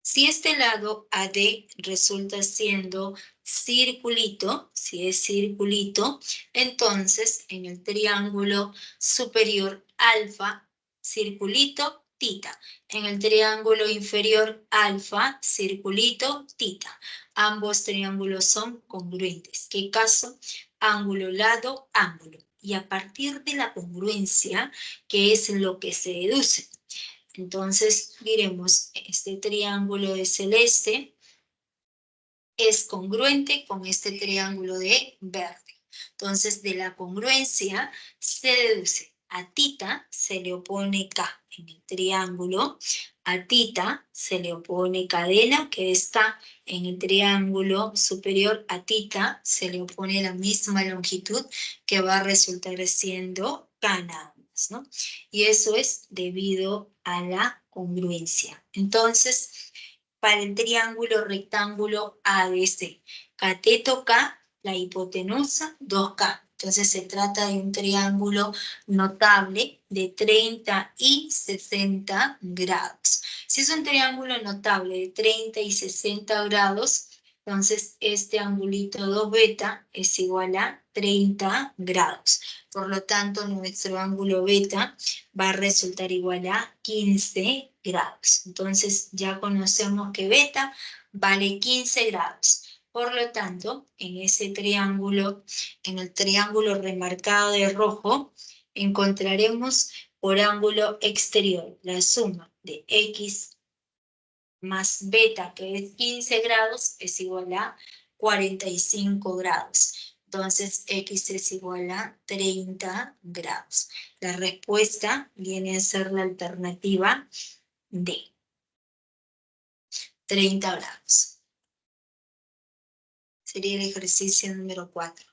Si este lado AD resulta siendo circulito, si es circulito, entonces en el triángulo superior alfa, circulito, tita. En el triángulo inferior alfa, circulito, tita. Ambos triángulos son congruentes. ¿Qué caso? Ángulo, lado, ángulo. Y a partir de la congruencia, ¿qué es lo que se deduce? Entonces diremos, este triángulo de celeste es congruente con este triángulo de verde. Entonces, de la congruencia se deduce a tita se le opone K en el triángulo, a tita se le opone cadena, que está en el triángulo superior, a tita se le opone la misma longitud, que va a resultar siendo K nada más, ¿no? Y eso es debido a la congruencia. Entonces, para el triángulo rectángulo ABC, cateto K, la hipotenusa 2K. Entonces se trata de un triángulo notable de 30 y 60 grados. Si es un triángulo notable de 30 y 60 grados, entonces este angulito 2 beta es igual a 30 grados. Por lo tanto, nuestro ángulo beta va a resultar igual a 15 grados. Entonces ya conocemos que beta vale 15 grados. Por lo tanto, en ese triángulo, en el triángulo remarcado de rojo, encontraremos por ángulo exterior la suma de X más beta, que es 15 grados, es igual a 45 grados. Entonces, X es igual a 30 grados. La respuesta viene a ser la alternativa D, 30 grados. Sería el ejercicio número 4.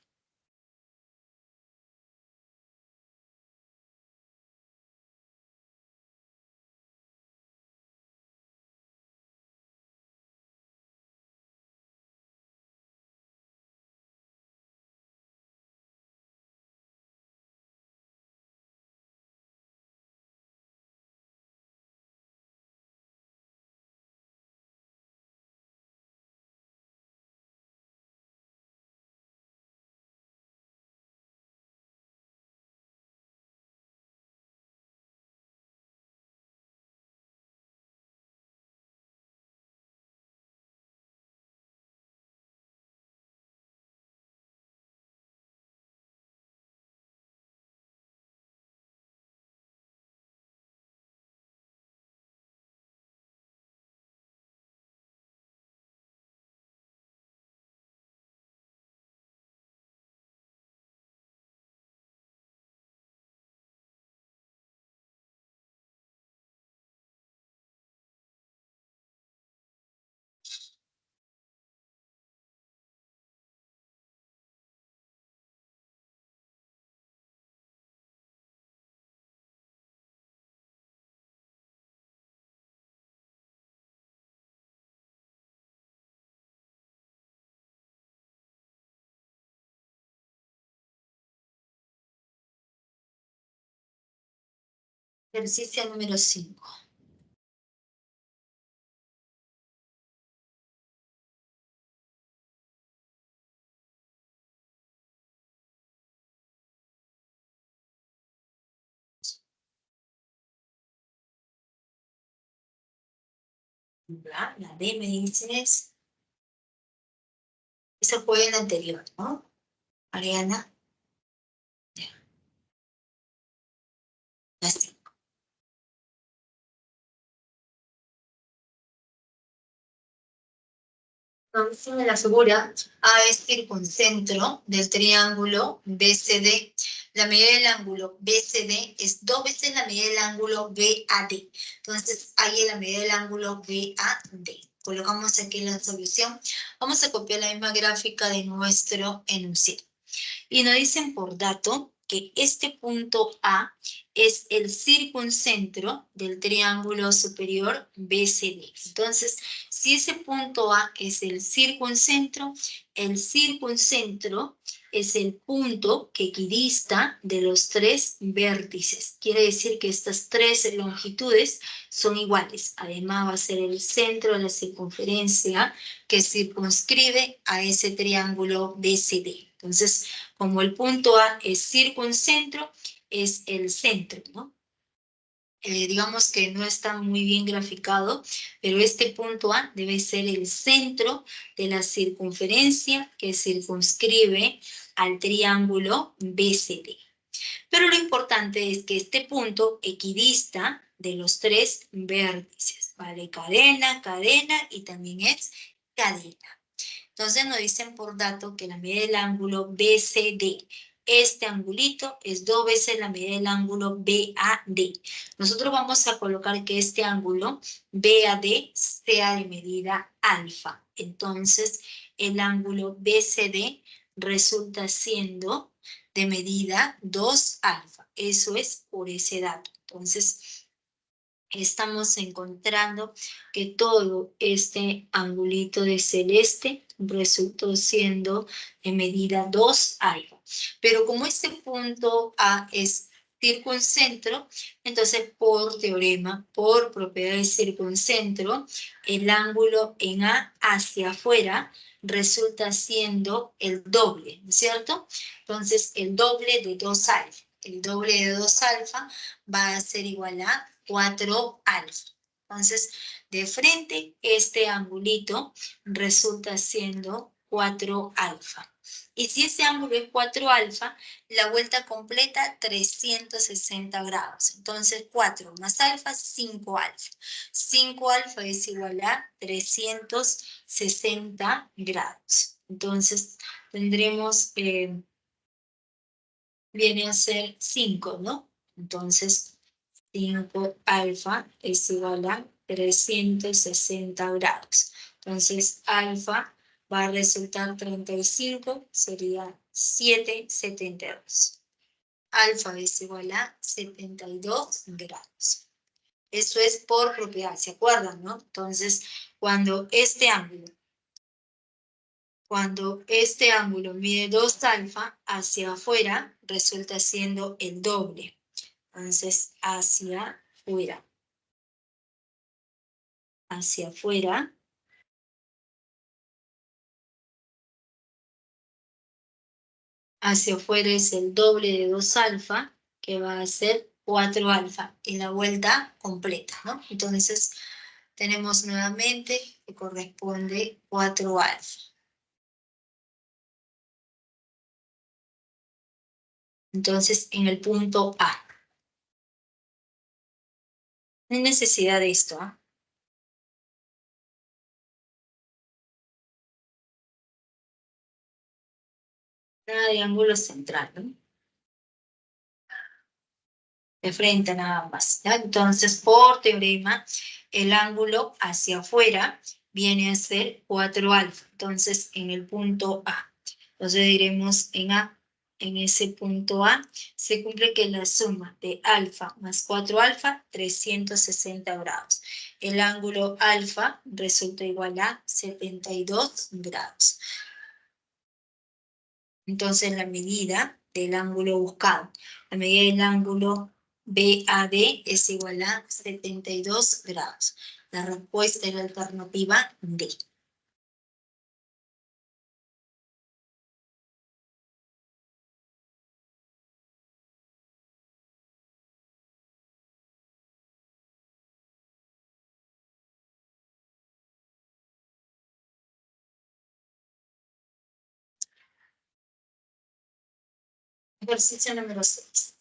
Ejercicio número 5. La D me dices. Esa fue la anterior, ¿no? Ariana. Ya está. Entonces, en la figura A es circuncentro del triángulo BCD. La medida del ángulo BCD es 2 veces la medida del ángulo BAD. Entonces, ahí es la medida del ángulo BAD. Colocamos aquí la solución. Vamos a copiar la misma gráfica de nuestro enunciado. Y nos dicen por dato que este punto A es el circuncentro del triángulo superior BCD. Entonces, si ese punto A es el circuncentro es el punto que equidista de los 3 vértices. Quiere decir que estas 3 longitudes son iguales. Además, va a ser el centro de la circunferencia que circunscribe a ese triángulo BCD. Entonces, como el punto A es circuncentro, es el centro, ¿no? Digamos que no está muy bien graficado, pero este punto A debe ser el centro de la circunferencia que circunscribe al triángulo BCD. Pero lo importante es que este punto equidista de los 3 vértices, ¿vale? Cadena, cadena y también es cadena. Entonces nos dicen por dato que la medida del ángulo BCD, este angulito es 2 veces la medida del ángulo BAD. Nosotros vamos a colocar que este ángulo BAD sea de medida alfa. Entonces el ángulo BCD resulta siendo de medida 2 alfa. Eso es por ese dato. Entonces estamos encontrando que todo este angulito de celeste resultó siendo de medida 2 alfa. Pero como este punto A es circuncentro, entonces por teorema, por propiedad de circuncentro, el ángulo en A hacia afuera resulta siendo el doble, ¿no es cierto? Entonces el doble de 2 alfa. El doble de 2 alfa va a ser igual a 4 alfa. Entonces, de frente, este angulito resulta siendo 4 alfa. Y si ese ángulo es 4 alfa, la vuelta completa 360 grados. Entonces, 4 más alfa, 5 alfa. 5 alfa es igual a 360 grados. Entonces, tendremos, viene a ser 5, ¿no? Entonces, 5 alfa es igual a 360 grados. Entonces, alfa va a resultar 35, sería 7,72. Alfa es igual a 72 grados. Eso es por propiedad, ¿se acuerdan, no? Entonces, cuando este ángulo mide 2 alfa, hacia afuera resulta siendo el doble. Entonces, hacia afuera. Hacia afuera. Hacia afuera es el doble de 2 alfa, que va a ser 4 alfa, en la vuelta completa, ¿no? Entonces, tenemos nuevamente que corresponde 4 alfa. Entonces, en el punto A. No hay necesidad de esto, ¿ah? Nada de ángulo central, ¿no? De frente nada más, ¿ya? Entonces, por teorema, el ángulo hacia afuera viene a ser 4 alfa. Entonces, en el punto A. Entonces diremos en A, en ese punto A, se cumple que la suma de alfa más 4 alfa, 360 grados. El ángulo alfa resulta igual a 72 grados. Entonces, la medida del ángulo buscado. La medida del ángulo BAD es igual a 72 grados. La respuesta es la alternativa D. Ejercicio número 6.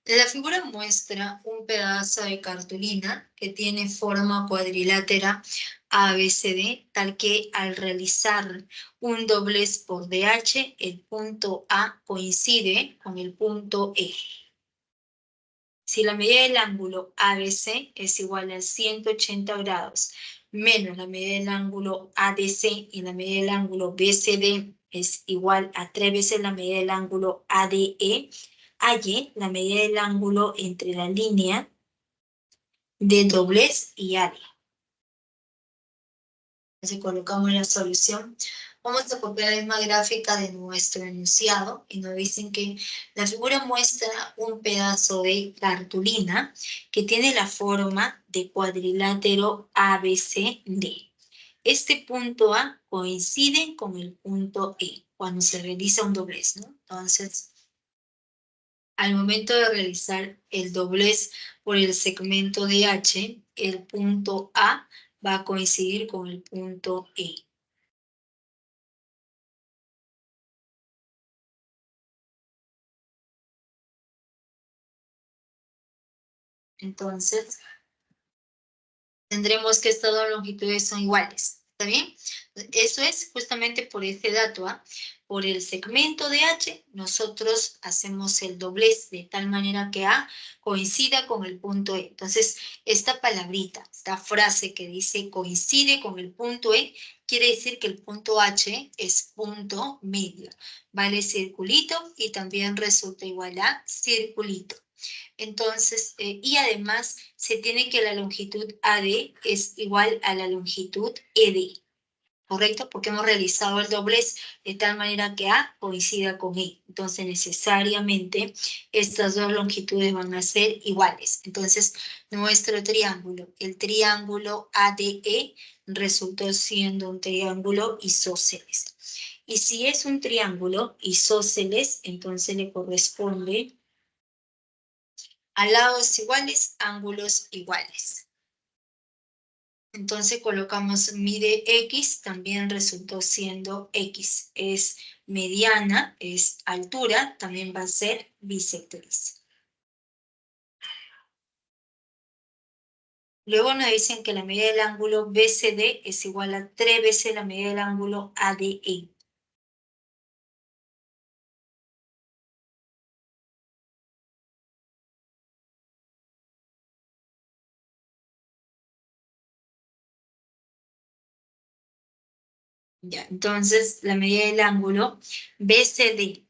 La figura muestra un pedazo de cartulina que tiene forma cuadrilátera ABCD, tal que al realizar un doblez por DH, el punto A coincide con el punto E. Si la medida del ángulo ABC es igual a 180 grados menos la medida del ángulo ADC y la medida del ángulo BCD es igual a 3 veces la medida del ángulo ADE, halle la medida del ángulo entre la línea de doblez y área. Entonces colocamos la solución. Vamos a copiar la misma gráfica de nuestro enunciado y nos dicen que la figura muestra un pedazo de cartulina que tiene la forma de cuadrilátero ABCD. Este punto A coincide con el punto E cuando se realiza un doblez, ¿no? Entonces, al momento de realizar el doblez por el segmento de H, el punto A va a coincidir con el punto E. Entonces, tendremos que estas dos longitudes son iguales. ¿Está bien? Eso es justamente por este dato. Por el segmento de H, nosotros hacemos el doblez de tal manera que A coincida con el punto E. Entonces, esta palabrita, esta frase que dice coincide con el punto E, quiere decir que el punto H es punto medio. Vale circulito y también resulta igual a circulito. Entonces, y además se tiene que la longitud AD es igual a la longitud ED, ¿correcto? Porque hemos realizado el doblez de tal manera que A coincida con E. Entonces, necesariamente, estas dos longitudes van a ser iguales. Entonces, nuestro triángulo, el triángulo ADE, resultó siendo un triángulo isósceles. Y si es un triángulo isósceles, entonces le corresponde a lados iguales, ángulos iguales. Entonces colocamos mide X, también resultó siendo X. Es mediana, es altura, también va a ser bisectriz. Luego nos dicen que la medida del ángulo BCD es igual a 3 veces la medida del ángulo ADE. Ya, entonces la medida del ángulo BCD,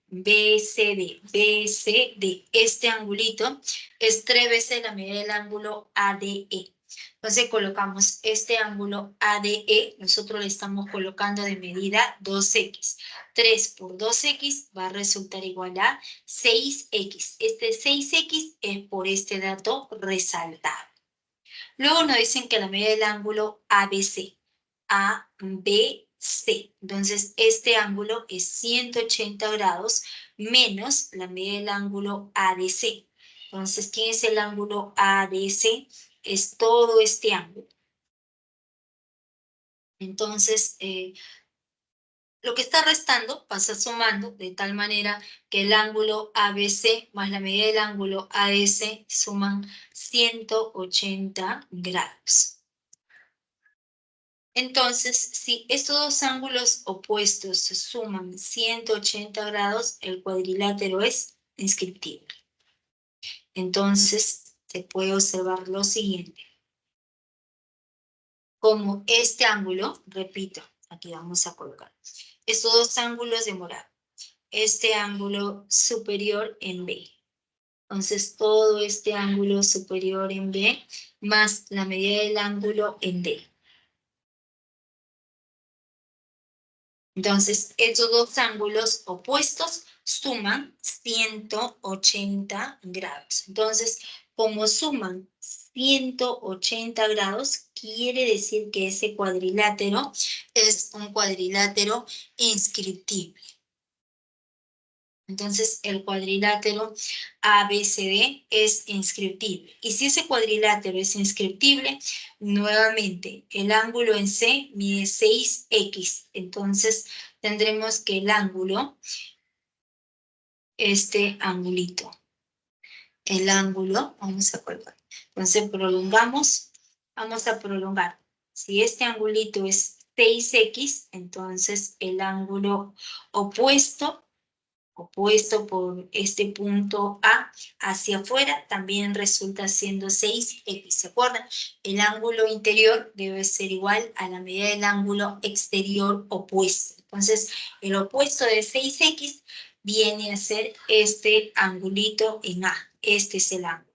este angulito es 3 veces la medida del ángulo ADE. Entonces colocamos este ángulo ADE, nosotros le estamos colocando de medida 2x. 3 por 2x va a resultar igual a 6x. Este 6x es por este dato resaltado. Luego nos dicen que la medida del ángulo ABC. ABC. Entonces, este ángulo es 180 grados menos la medida del ángulo ADC. Entonces, ¿quién es el ángulo ADC? Es todo este ángulo. Entonces, lo que está restando pasa sumando de tal manera que el ángulo ABC más la medida del ángulo ADC suman 180 grados. Entonces, si estos dos ángulos opuestos se suman 180 grados, el cuadrilátero es inscriptible. Entonces, se puede observar lo siguiente. Como este ángulo, repito, aquí vamos a colocar estos dos ángulos de morado. Este ángulo superior en B. Entonces, todo este ángulo superior en B más la medida del ángulo en D. Entonces, estos dos ángulos opuestos suman 180 grados. Entonces, como suman 180 grados, quiere decir que ese cuadrilátero es un cuadrilátero inscriptible. Entonces, el cuadrilátero ABCD es inscriptible. Y si ese cuadrilátero es inscriptible, nuevamente, el ángulo en C mide 6x. Entonces, tendremos que el ángulo, este angulito, el ángulo, vamos a colocar. Entonces, prolongamos, vamos a prolongar. Si este angulito es 6x, entonces el ángulo opuesto por este punto A hacia afuera, también resulta siendo 6x. ¿Se acuerdan? El ángulo interior debe ser igual a la medida del ángulo exterior opuesto. Entonces, el opuesto de 6x viene a ser este angulito en A. Este es el ángulo.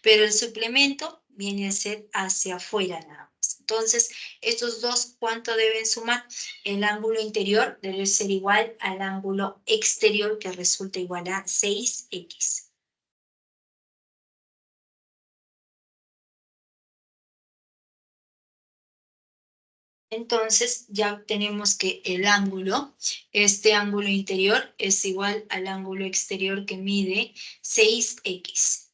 Pero el suplemento viene a ser hacia afuera nada más. Entonces, estos dos, ¿cuánto deben sumar? El ángulo interior debe ser igual al ángulo exterior, que resulta igual a 6x. Entonces, ya tenemos que el ángulo, este ángulo interior, es igual al ángulo exterior que mide 6x.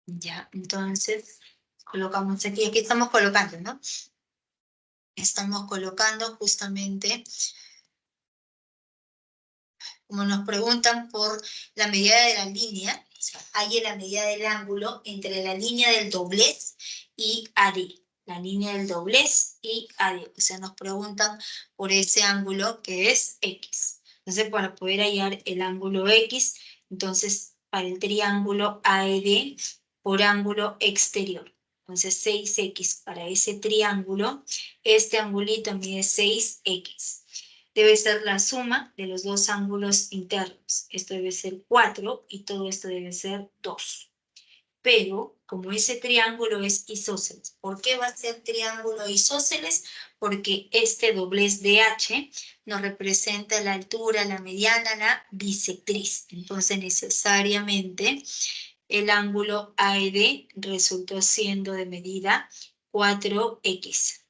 Ya, entonces, colocamos aquí estamos colocando, ¿no? Estamos colocando justamente, como nos preguntan por la medida de la línea, o sea, hay la medida del ángulo entre la línea del doblez y AD. La línea del doblez y AD. O sea, nos preguntan por ese ángulo que es X. Entonces, para poder hallar el ángulo X, entonces, para el triángulo AED por ángulo exterior. Entonces, 6x para ese triángulo, este angulito mide 6x. Debe ser la suma de los dos ángulos internos. Esto debe ser 4 y todo esto debe ser 2. Pero, como ese triángulo es isósceles, ¿por qué va a ser triángulo isósceles? Porque este doblez de H nos representa la altura, la mediana, la bisectriz. Entonces, necesariamente, el ángulo AED resultó siendo de medida 4x.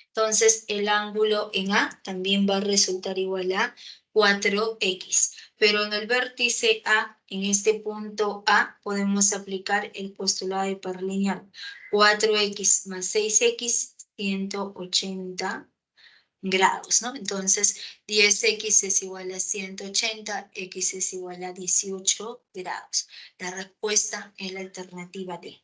Entonces, el ángulo en A también va a resultar igual a 4x. Pero en el vértice A, en este punto A, podemos aplicar el postulado de par lineal. 4x más 6x, 180 grados, ¿no? Entonces, 10x es igual a 180, x es igual a 18 grados. La respuesta es la alternativa D.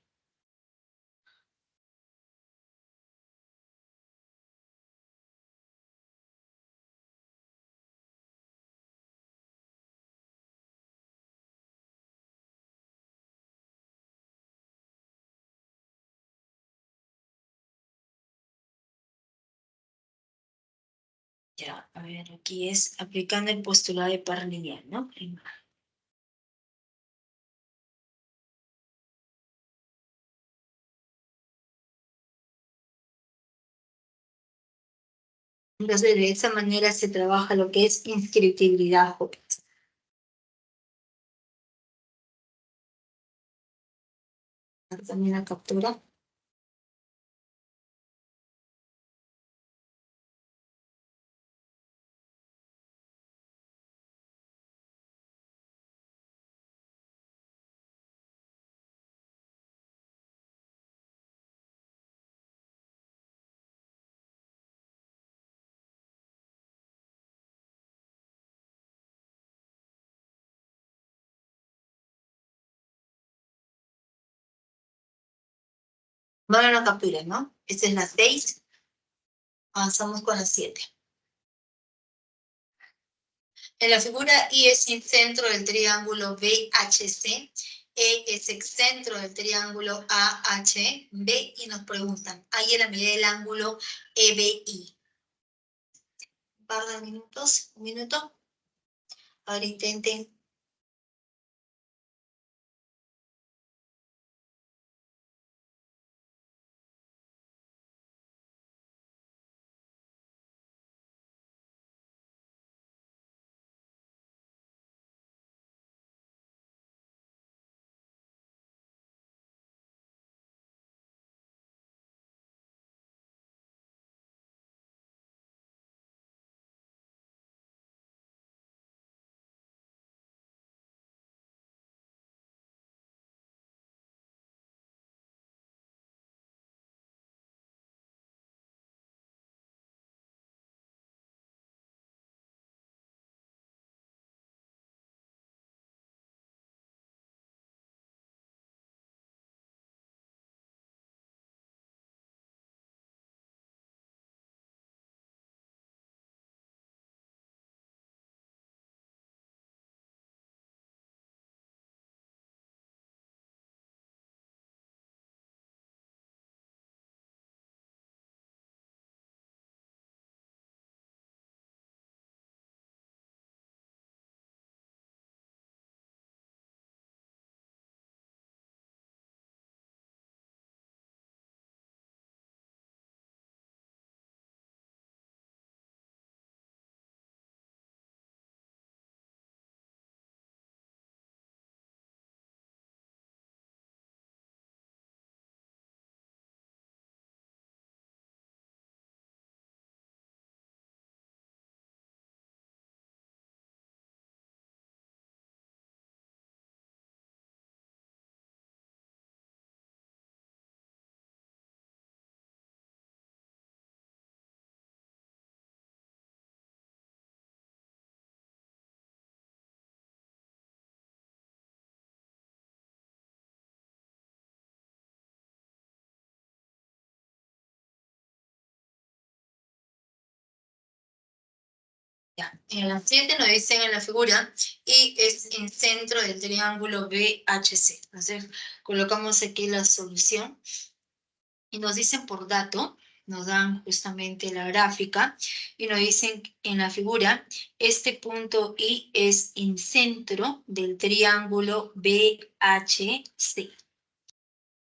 Ya, a ver, aquí es aplicando el postulado de par lineal, ¿no? Entonces, de esa manera se trabaja lo que es inscriptibilidad joven. También la captura. Bueno, la captura, ¿no? Esta es la 6. Avanzamos con la 7. En la figura I es el centro del triángulo BHC, E es excentro del triángulo AHB y nos preguntan, ¿hay en la medida del ángulo EBI? Un par de minutos, un minuto. Ahora intenten. Ya, en la siguiente nos dicen en la figura, y es en centro del triángulo BHC. Entonces, colocamos aquí la solución y nos dicen por dato, nos dan justamente la gráfica y nos dicen en la figura, este punto I es en centro del triángulo BHC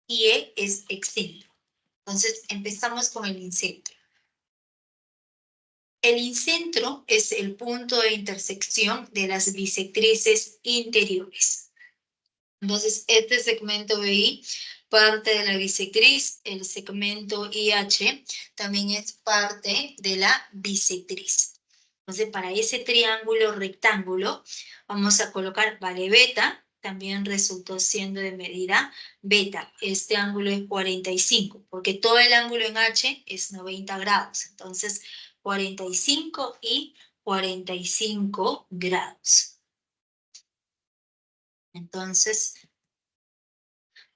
y E es excentro. Entonces, empezamos con el incentro. El incentro es el punto de intersección de las bisectrices interiores. Entonces, este segmento BI parte de la bisectriz, el segmento IH también es parte de la bisectriz. Entonces, para ese triángulo rectángulo, vamos a colocar, vale, beta, también resultó siendo de medida beta. Este ángulo es 45, porque todo el ángulo en H es 90 grados. Entonces, 45 y 45 grados. Entonces,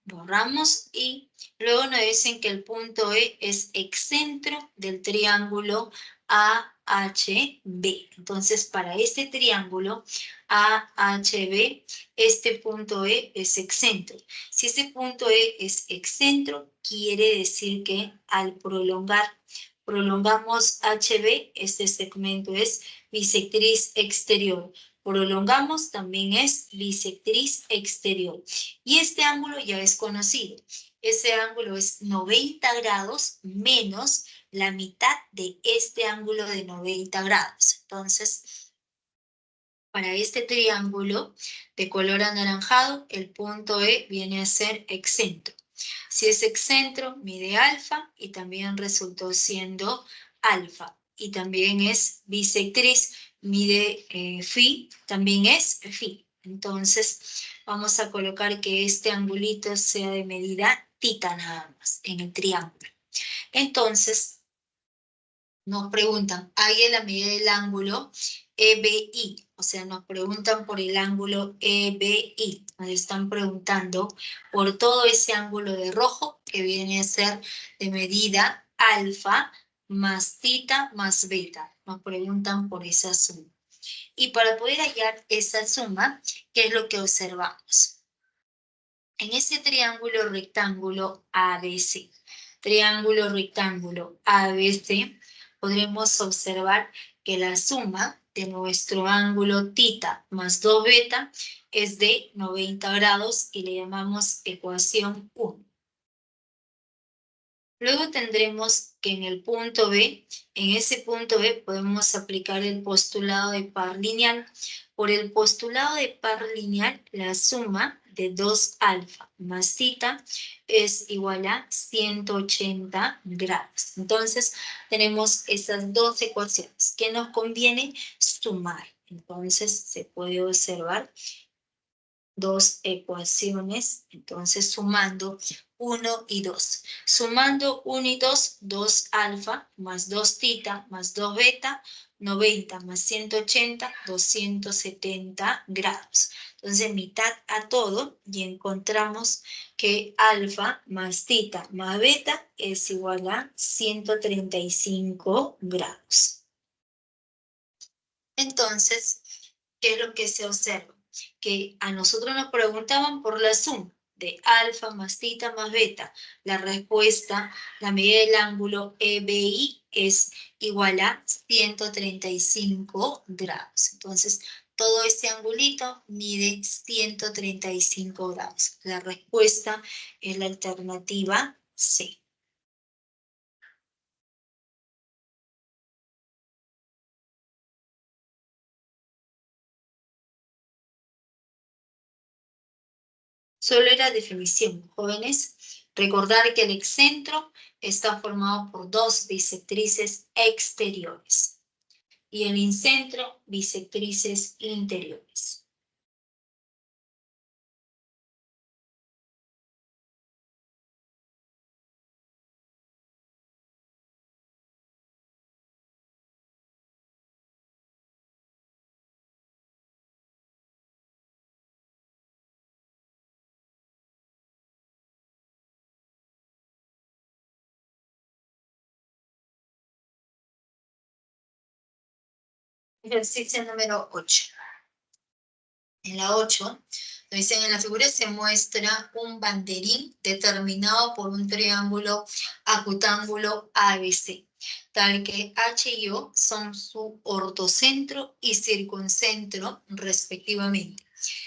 borramos y luego nos dicen que el punto E es excentro del triángulo AHB. Entonces, para este triángulo AHB, este punto E es excentro. Si este punto E es excentro, quiere decir que al prolongamos HB, este segmento es bisectriz exterior. Prolongamos, también es bisectriz exterior. Y este ángulo ya es conocido. Ese ángulo es 90 grados menos la mitad de este ángulo de 90 grados. Entonces, para este triángulo de color anaranjado, el punto E viene a ser excentro. Si es excentro, mide alfa y también resultó siendo alfa. Y también es bisectriz, mide phi, también es phi. Entonces, vamos a colocar que este angulito sea de medida tita nada más en el triángulo. Entonces, nos preguntan, hay en la medida del ángulo EBI, o sea, nos preguntan por el ángulo EBI, nos están preguntando por todo ese ángulo de rojo que viene a ser de medida alfa más tita más beta, nos preguntan por esa suma. Y para poder hallar esa suma, ¿qué es lo que observamos? En ese triángulo rectángulo ABC, podremos observar que la suma de nuestro ángulo tita más 2 beta es de 90 grados y le llamamos ecuación 1. Luego tendremos que en el punto B, en ese punto B podemos aplicar el postulado de par lineal. Por el postulado de par lineal, la suma de 2 alfa más tita es igual a 180 grados. Entonces, tenemos esas dos ecuaciones que nos conviene sumar. Entonces, se puede observar dos ecuaciones, entonces sumando 1 y 2. Sumando 1 y 2, 2 alfa más 2 tita más 2 beta, 90 más 180, 270 grados. Entonces mitad a todo y encontramos que alfa más tita más beta es igual a 135 grados. Entonces, ¿qué es lo que se observa? Que a nosotros nos preguntaban por la suma de alfa más tita más beta. La respuesta, la medida del ángulo EBI es igual a 135 grados. Entonces, todo este angulito mide 135 grados. La respuesta es la alternativa C. Solo era definición, jóvenes. Recordar que el excentro está formado por dos bisectrices exteriores y el incentro bisectrices interiores. Ejercicio número 8. En la 8, nos dicen en la figura se muestra un banderín determinado por un triángulo acutángulo ABC, tal que H y O son su ortocentro y circuncentro respectivamente.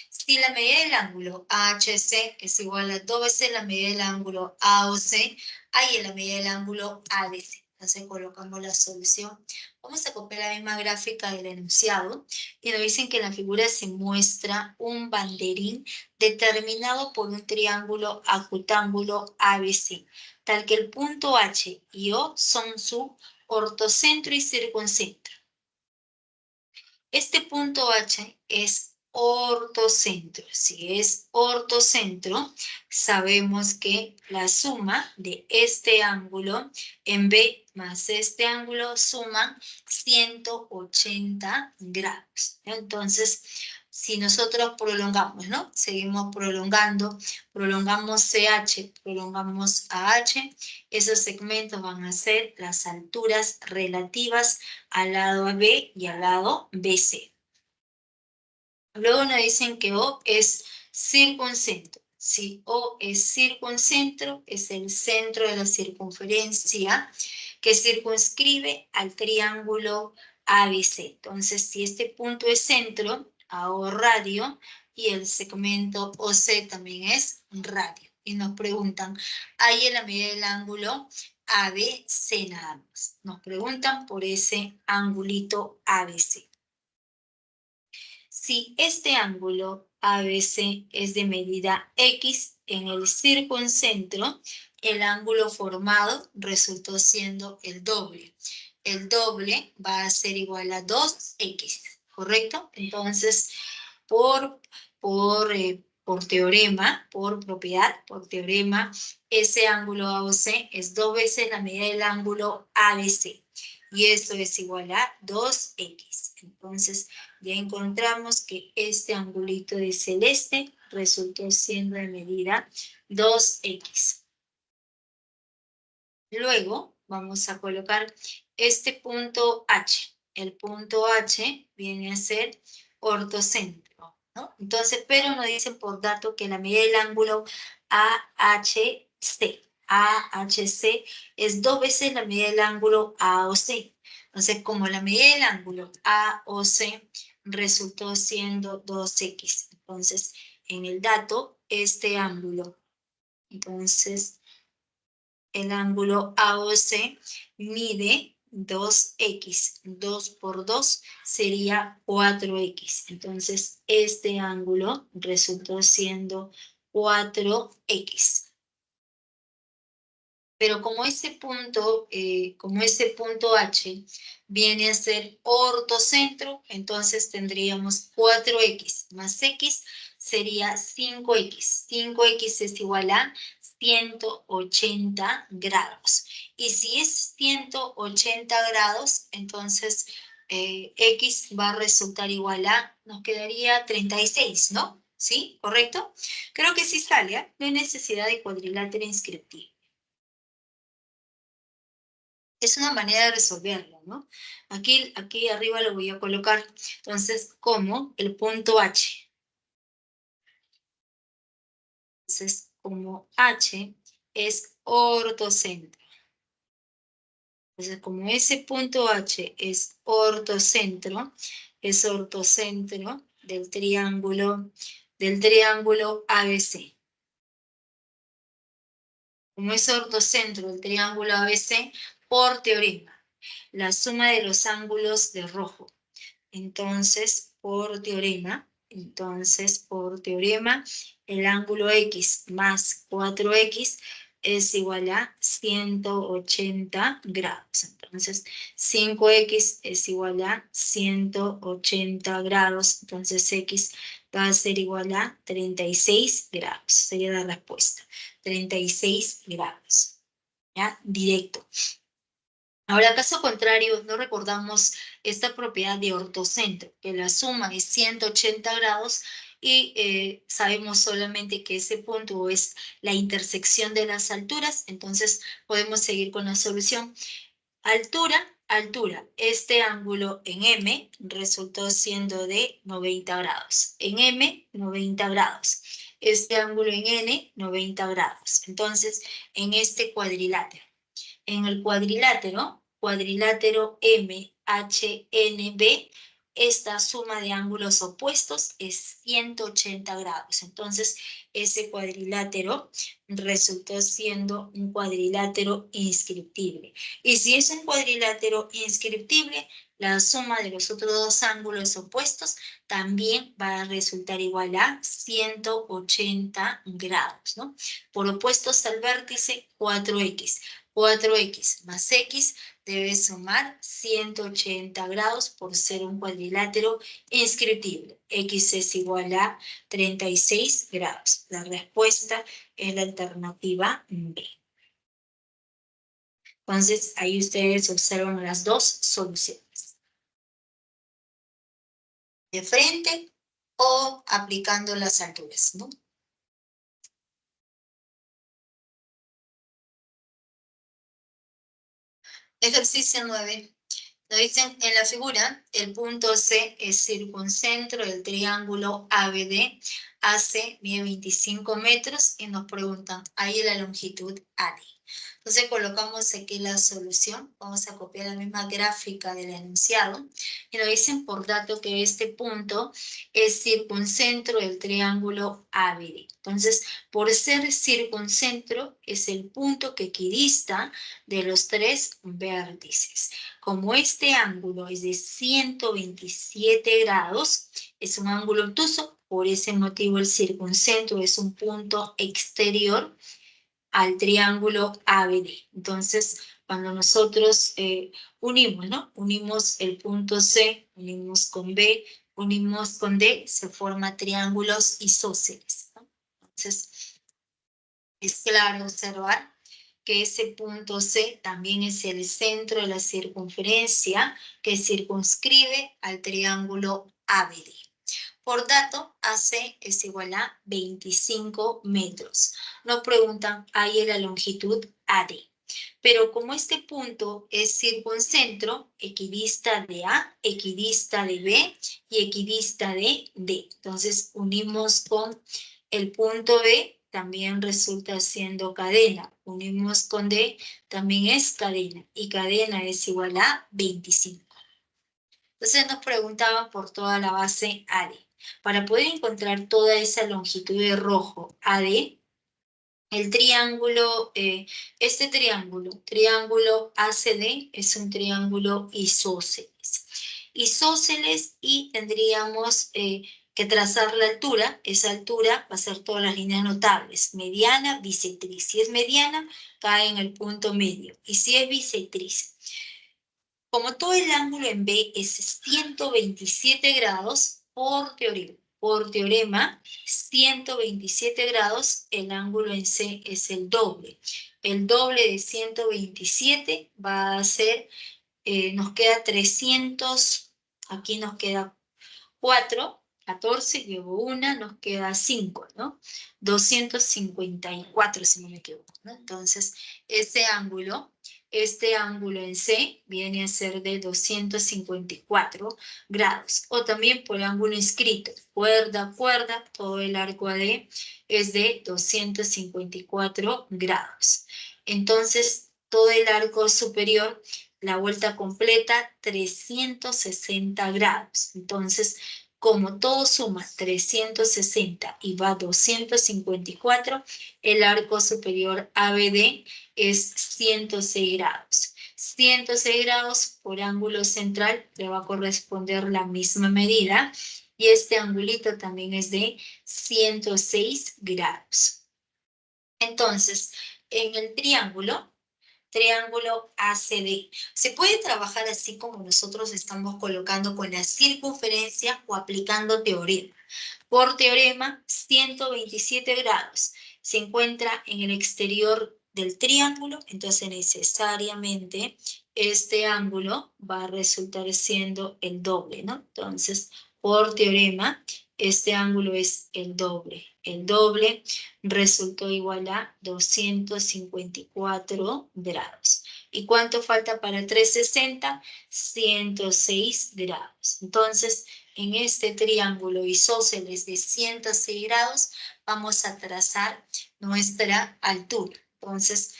Si la medida del ángulo AHC es igual a 2 veces la medida del ángulo AOC, ahí es la medida del ángulo ADC. Entonces colocamos la solución. Vamos a copiar la misma gráfica del enunciado y nos dicen que en la figura se muestra un banderín determinado por un triángulo acutángulo ABC, tal que el punto H y O son su ortocentro y circuncentro. Este punto H es ortocentro. Si es ortocentro, sabemos que la suma de este ángulo en B más este ángulo suman 180 grados. Entonces, si nosotros prolongamos, ¿no? Seguimos prolongando, prolongamos CH, prolongamos AH, esos segmentos van a ser las alturas relativas al lado AB y al lado BC. Luego nos dicen que O es circuncentro. Si O es circuncentro, es el centro de la circunferencia que circunscribe al triángulo ABC. Entonces, si este punto es centro, AO radio, y el segmento OC también es radio. Y nos preguntan, ¿hay en la medida del ángulo ABC nada más? Nos preguntan por ese angulito ABC. Si este ángulo ABC es de medida X en el circuncentro, el ángulo formado resultó siendo el doble. El doble va a ser igual a 2X, ¿correcto? Entonces, por teorema, por propiedad, por teorema, ese ángulo AOC es 2 veces la medida del ángulo ABC. Y esto es igual a 2X. Entonces, ya encontramos que este angulito de celeste resultó siendo de medida 2X. Luego, vamos a colocar este punto H. El punto H viene a ser ortocentro, ¿no? Entonces, pero nos dicen por dato que la medida del ángulo AHC. AHC es 2 veces la medida del ángulo AOC. Entonces, como la medida del ángulo AOC resultó siendo 2x. Entonces, en el dato, este ángulo, entonces, el ángulo AOC mide 2x. 2 por 2 sería 4x. Entonces, este ángulo resultó siendo 4x. Pero como ese punto H viene a ser ortocentro, entonces tendríamos 4x más x sería 5x. 5x es igual a 180 grados. Y si es 180 grados, entonces x va a resultar igual a, nos quedaría 36, ¿no? ¿Sí? ¿Correcto? Creo que sí sale, ¿eh? No hay necesidad de cuadrilátero inscriptivo. Es una manera de resolverlo, ¿no? Aquí arriba lo voy a colocar. Entonces, como el punto H. Entonces, como H es ortocentro. Entonces, como ese punto H es ortocentro del triángulo ABC. Como es ortocentro del triángulo ABC, por teorema, la suma de los ángulos de rojo. Entonces, por teorema, el ángulo X más 4X es igual a 180 grados. Entonces, 5X es igual a 180 grados. Entonces, X va a ser igual a 36 grados. Sería la respuesta. 36 grados. ¿Ya? Directo. Ahora, caso contrario, no recordamos esta propiedad de ortocentro, que la suma es 180 grados y sabemos solamente que ese punto es la intersección de las alturas, entonces podemos seguir con la solución. Altura, este ángulo en M resultó siendo de 90 grados. En M, 90 grados. Este ángulo en N, 90 grados. Entonces, en este cuadrilátero. En el cuadrilátero MHNB, esta suma de ángulos opuestos es 180 grados. Entonces, ese cuadrilátero resultó siendo un cuadrilátero inscriptible. Y si es un cuadrilátero inscriptible, la suma de los otros dos ángulos opuestos también va a resultar igual a 180 grados, ¿no? Por opuestos al vértice, 4x. 4x más x debe sumar 180 grados por ser un cuadrilátero inscriptible. X es igual a 36 grados. La respuesta es la alternativa B. Entonces, ahí ustedes observan las dos soluciones. De frente o aplicando las alturas, ¿no? Ejercicio 9. Nos dicen, en la figura, el punto C es circuncentro del triángulo ABD, AC mide 25 metros y nos preguntan, ahí la longitud AD. Entonces colocamos aquí la solución, vamos a copiar la misma gráfica del enunciado, y nos dicen por dato que este punto es circuncentro del triángulo ABD. Entonces, por ser circuncentro, es el punto que equidista de los tres vértices. Como este ángulo es de 127 grados, es un ángulo obtuso, por ese motivo el circuncentro es un punto exterior al triángulo ABD. Entonces, cuando nosotros unimos, ¿no? Unimos el punto C, unimos con B, unimos con D, se forman triángulos isósceles, ¿no? Entonces, es claro observar que ese punto C también es el centro de la circunferencia que circunscribe al triángulo ABD. Por dato, AC es igual a 25 metros. Nos preguntan, ahí la longitud AD. Pero como este punto es circuncentro, equidista de A, equidista de B y equidista de D. Entonces, unimos con el punto B también resulta siendo cadena. Unimos con D, también es cadena. Y cadena es igual a 25. Entonces nos preguntaban por toda la base AD. Para poder encontrar toda esa longitud de rojo AD, el triángulo, triángulo ACD, es un triángulo isósceles. Isósceles, y tendríamos que trazar la altura. Esa altura va a ser todas las líneas notables, mediana, bisectriz. Si es mediana, cae en el punto medio. Y si es bisectriz, como todo el ángulo en B es 127 grados, por teorema, 127 grados, el ángulo en C es el doble. El doble de 127 va a ser, nos queda 300, aquí nos queda 4, 14, llevo una, nos queda 5, ¿no? 254, si no me equivoco, ¿no? Entonces, este ángulo en C viene a ser de 254 grados. O también por ángulo inscrito, cuerda, cuerda, todo el arco AD es de 254 grados. Entonces, todo el arco superior, la vuelta completa, 360 grados. Entonces, como todo suma 360 y va 254, el arco superior ABD es 106 grados. 106 grados por ángulo central le va a corresponder la misma medida, y este angulito también es de 106 grados. Entonces, en el triángulo ACD. Se puede trabajar así como nosotros estamos colocando con la circunferencia o aplicando teorema. Por teorema, 127 grados se encuentra en el exterior del triángulo, entonces necesariamente este ángulo va a resultar siendo el doble, ¿no? Entonces, por teorema, este ángulo es el doble. El doble resultó igual a 254 grados. ¿Y cuánto falta para 360? 106 grados. Entonces, en este triángulo isósceles de 106 grados, vamos a trazar nuestra altura. Entonces,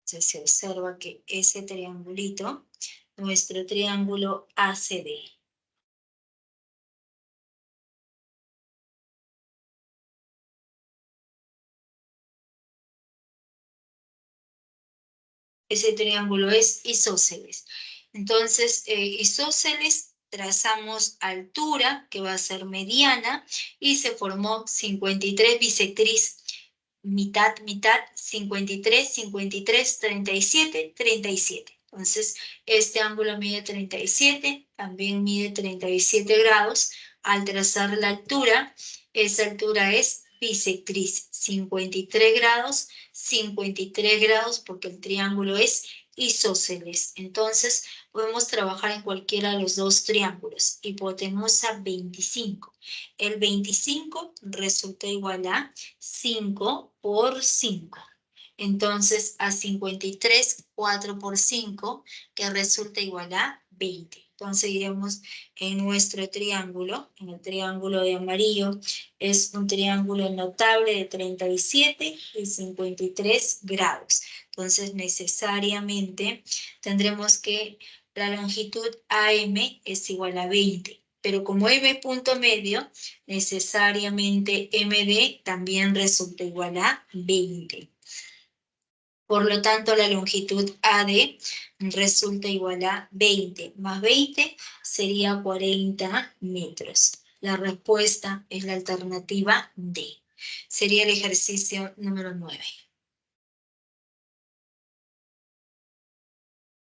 se observa que ese triangulito, nuestro triángulo ACD. Ese triángulo es isósceles. Entonces, isósceles, trazamos altura, que va a ser mediana, y se formó 53 bisectriz, mitad, mitad, 53, 53, 37, 37. Entonces, este ángulo mide 37, también mide 37 grados. Al trazar la altura, esa altura es bisectriz, 53 grados, 53 grados, porque el triángulo es isósceles. Entonces, podemos trabajar en cualquiera de los dos triángulos. Hipotenusa 25. El 25 resulta igual a 5 por 5. Entonces, a 53, 4 por 5, que resulta igual a 20. Entonces, iremos en nuestro triángulo, en el triángulo de amarillo, es un triángulo notable de 37 y 53 grados. Entonces, necesariamente tendremos que la longitud AM es igual a 20. Pero como M punto medio, necesariamente MD también resulta igual a 20. Por lo tanto, la longitud AD resulta igual a 20 más 20 sería 40 metros. La respuesta es la alternativa D. Sería el ejercicio número 9.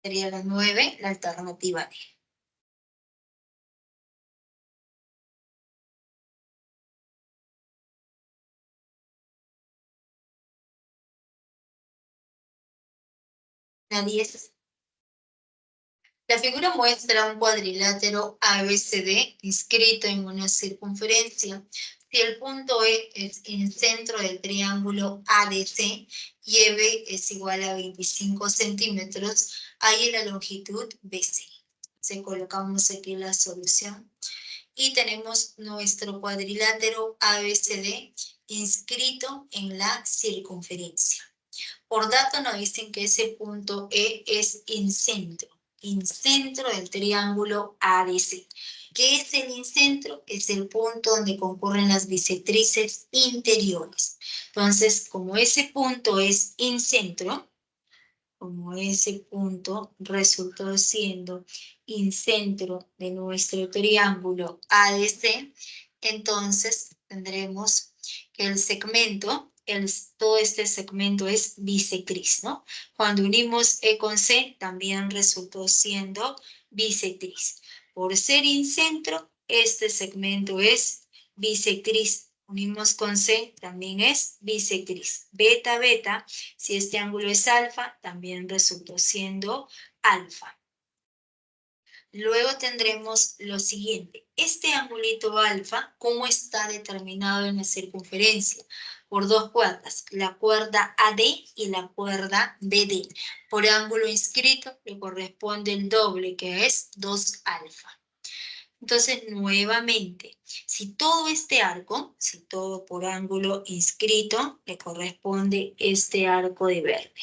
Sería la 9, la alternativa D. La 10. La figura muestra un cuadrilátero ABCD inscrito en una circunferencia. Si el punto E es el centro del triángulo ADC y EB es igual a 25 centímetros, hay la longitud BC. Se colocamos aquí la solución. y tenemos nuestro cuadrilátero ABCD inscrito en la circunferencia. Por dato nos dicen que ese punto E es incentro del triángulo ABC. ¿Qué es el incentro? Es el punto donde concurren las bisectrices interiores. Entonces, como ese punto es incentro, como ese punto resultó siendo incentro de nuestro triángulo ADC, entonces tendremos que el segmento, todo este segmento es bisectriz, ¿no? Cuando unimos E con C, también resultó siendo bisectriz. Por ser incentro, este segmento es bisectriz. Unimos con C, también es bisectriz. Beta, beta, si este ángulo es alfa, también resultó siendo alfa. Luego tendremos lo siguiente. Este angulito alfa, ¿cómo está determinado en la circunferencia? Por dos cuerdas, la cuerda AD y la cuerda BD. Por ángulo inscrito le corresponde el doble, que es 2 alfa. Entonces, nuevamente, si todo este arco, si todo por ángulo inscrito, le corresponde este arco de verde.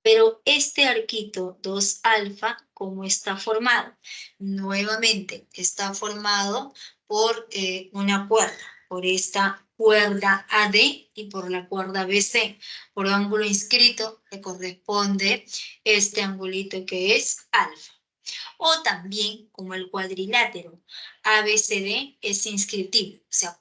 Pero este arquito 2 alfa, ¿cómo está formado? Nuevamente, está formado por una cuerda, por esta cuerda AD y por la cuerda BC. Por ángulo inscrito le corresponde este angulito que es alfa. O también como el cuadrilátero ABCD es inscriptivo, o sea,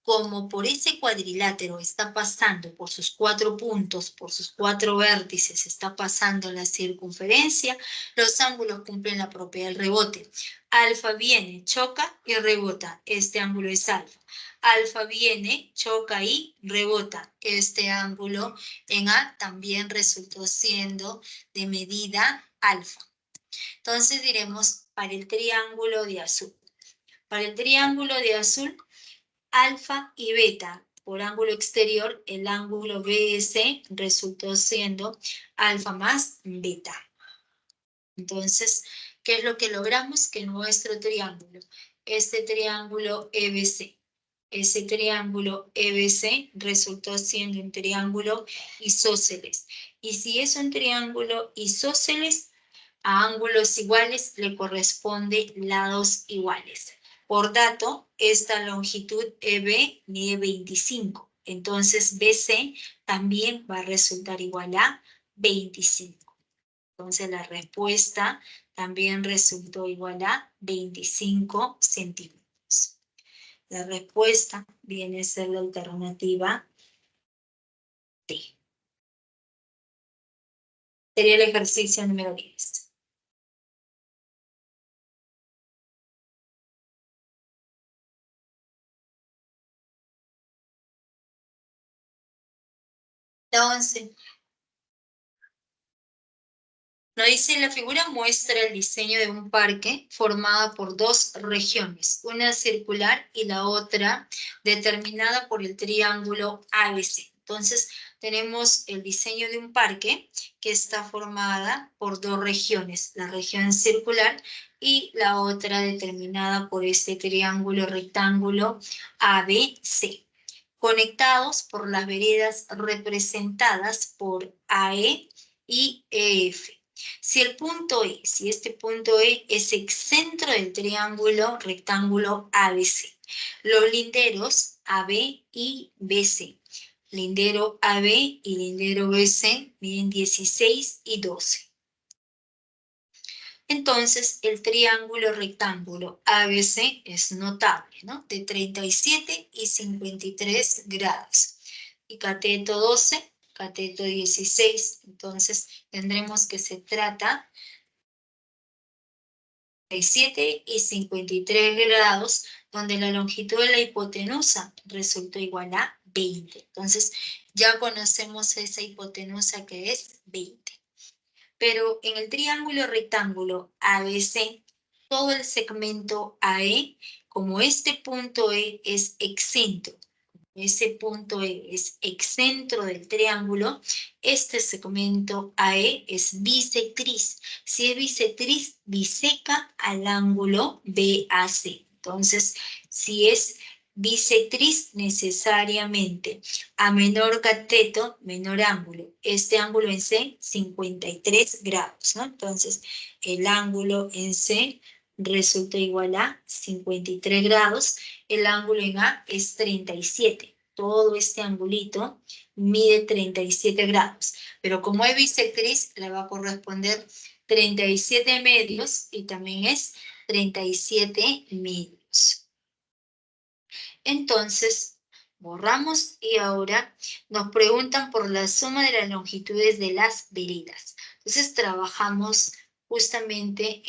como por ese cuadrilátero está pasando por sus 4 puntos, por sus 4 vértices, está pasando la circunferencia, los ángulos cumplen la propiedad del rebote. Alfa viene, choca y rebota. Este ángulo es alfa. Alfa viene, choca y rebota. Este ángulo en A también resultó siendo de medida alfa. Entonces diremos para el triángulo de azul. Para el triángulo de azul, alfa y beta, por ángulo exterior, el ángulo BS resultó siendo alfa más beta. Entonces, ¿qué es lo que logramos? Que nuestro triángulo, este triángulo EBC, ese triángulo EBC resultó siendo un triángulo isósceles. Y si es un triángulo isósceles, a ángulos iguales le corresponde lados iguales. Por dato, esta longitud EB mide 25. Entonces, BC también va a resultar igual a 25. Entonces, la respuesta también resultó igual a 25 centímetros. La respuesta viene a ser la alternativa D. Sería el ejercicio número 10. La 11. Nos dice, la figura muestra el diseño de un parque formado por dos regiones, una circular y la otra determinada por el triángulo ABC. Entonces, tenemos el diseño de un parque que está formada por dos regiones, la región circular y la otra determinada por este triángulo rectángulo ABC, conectados por las veredas representadas por AE y EF. Si este punto E es excentro del triángulo rectángulo ABC, los linderos AB y BC, lindero AB y lindero BC miden 16 y 12. Entonces, el triángulo rectángulo ABC es notable, ¿no? De 37 y 53 grados. Y cateto 12, cateto 16. Entonces, tendremos que se trata de 37 y 53 grados, donde la longitud de la hipotenusa resultó igual a 20. Entonces, ya conocemos esa hipotenusa que es 20. Pero en el triángulo rectángulo ABC, todo el segmento AE, como este punto E es excentro, ese punto E es excentro del triángulo, este segmento AE es bisectriz. Si es bisectriz, biseca al ángulo BAC. Entonces, si es bisectriz, necesariamente a menor cateto, menor ángulo. Este ángulo en C, 53 grados, ¿no? Entonces, el ángulo en C resulta igual a 53 grados. El ángulo en A es 37. Todo este angulito mide 37 grados. Pero como es bisectriz, le va a corresponder 37 medios y también es 37 medios. Entonces, borramos y ahora nos preguntan por la suma de las longitudes de las veredas. Entonces, trabajamos justamente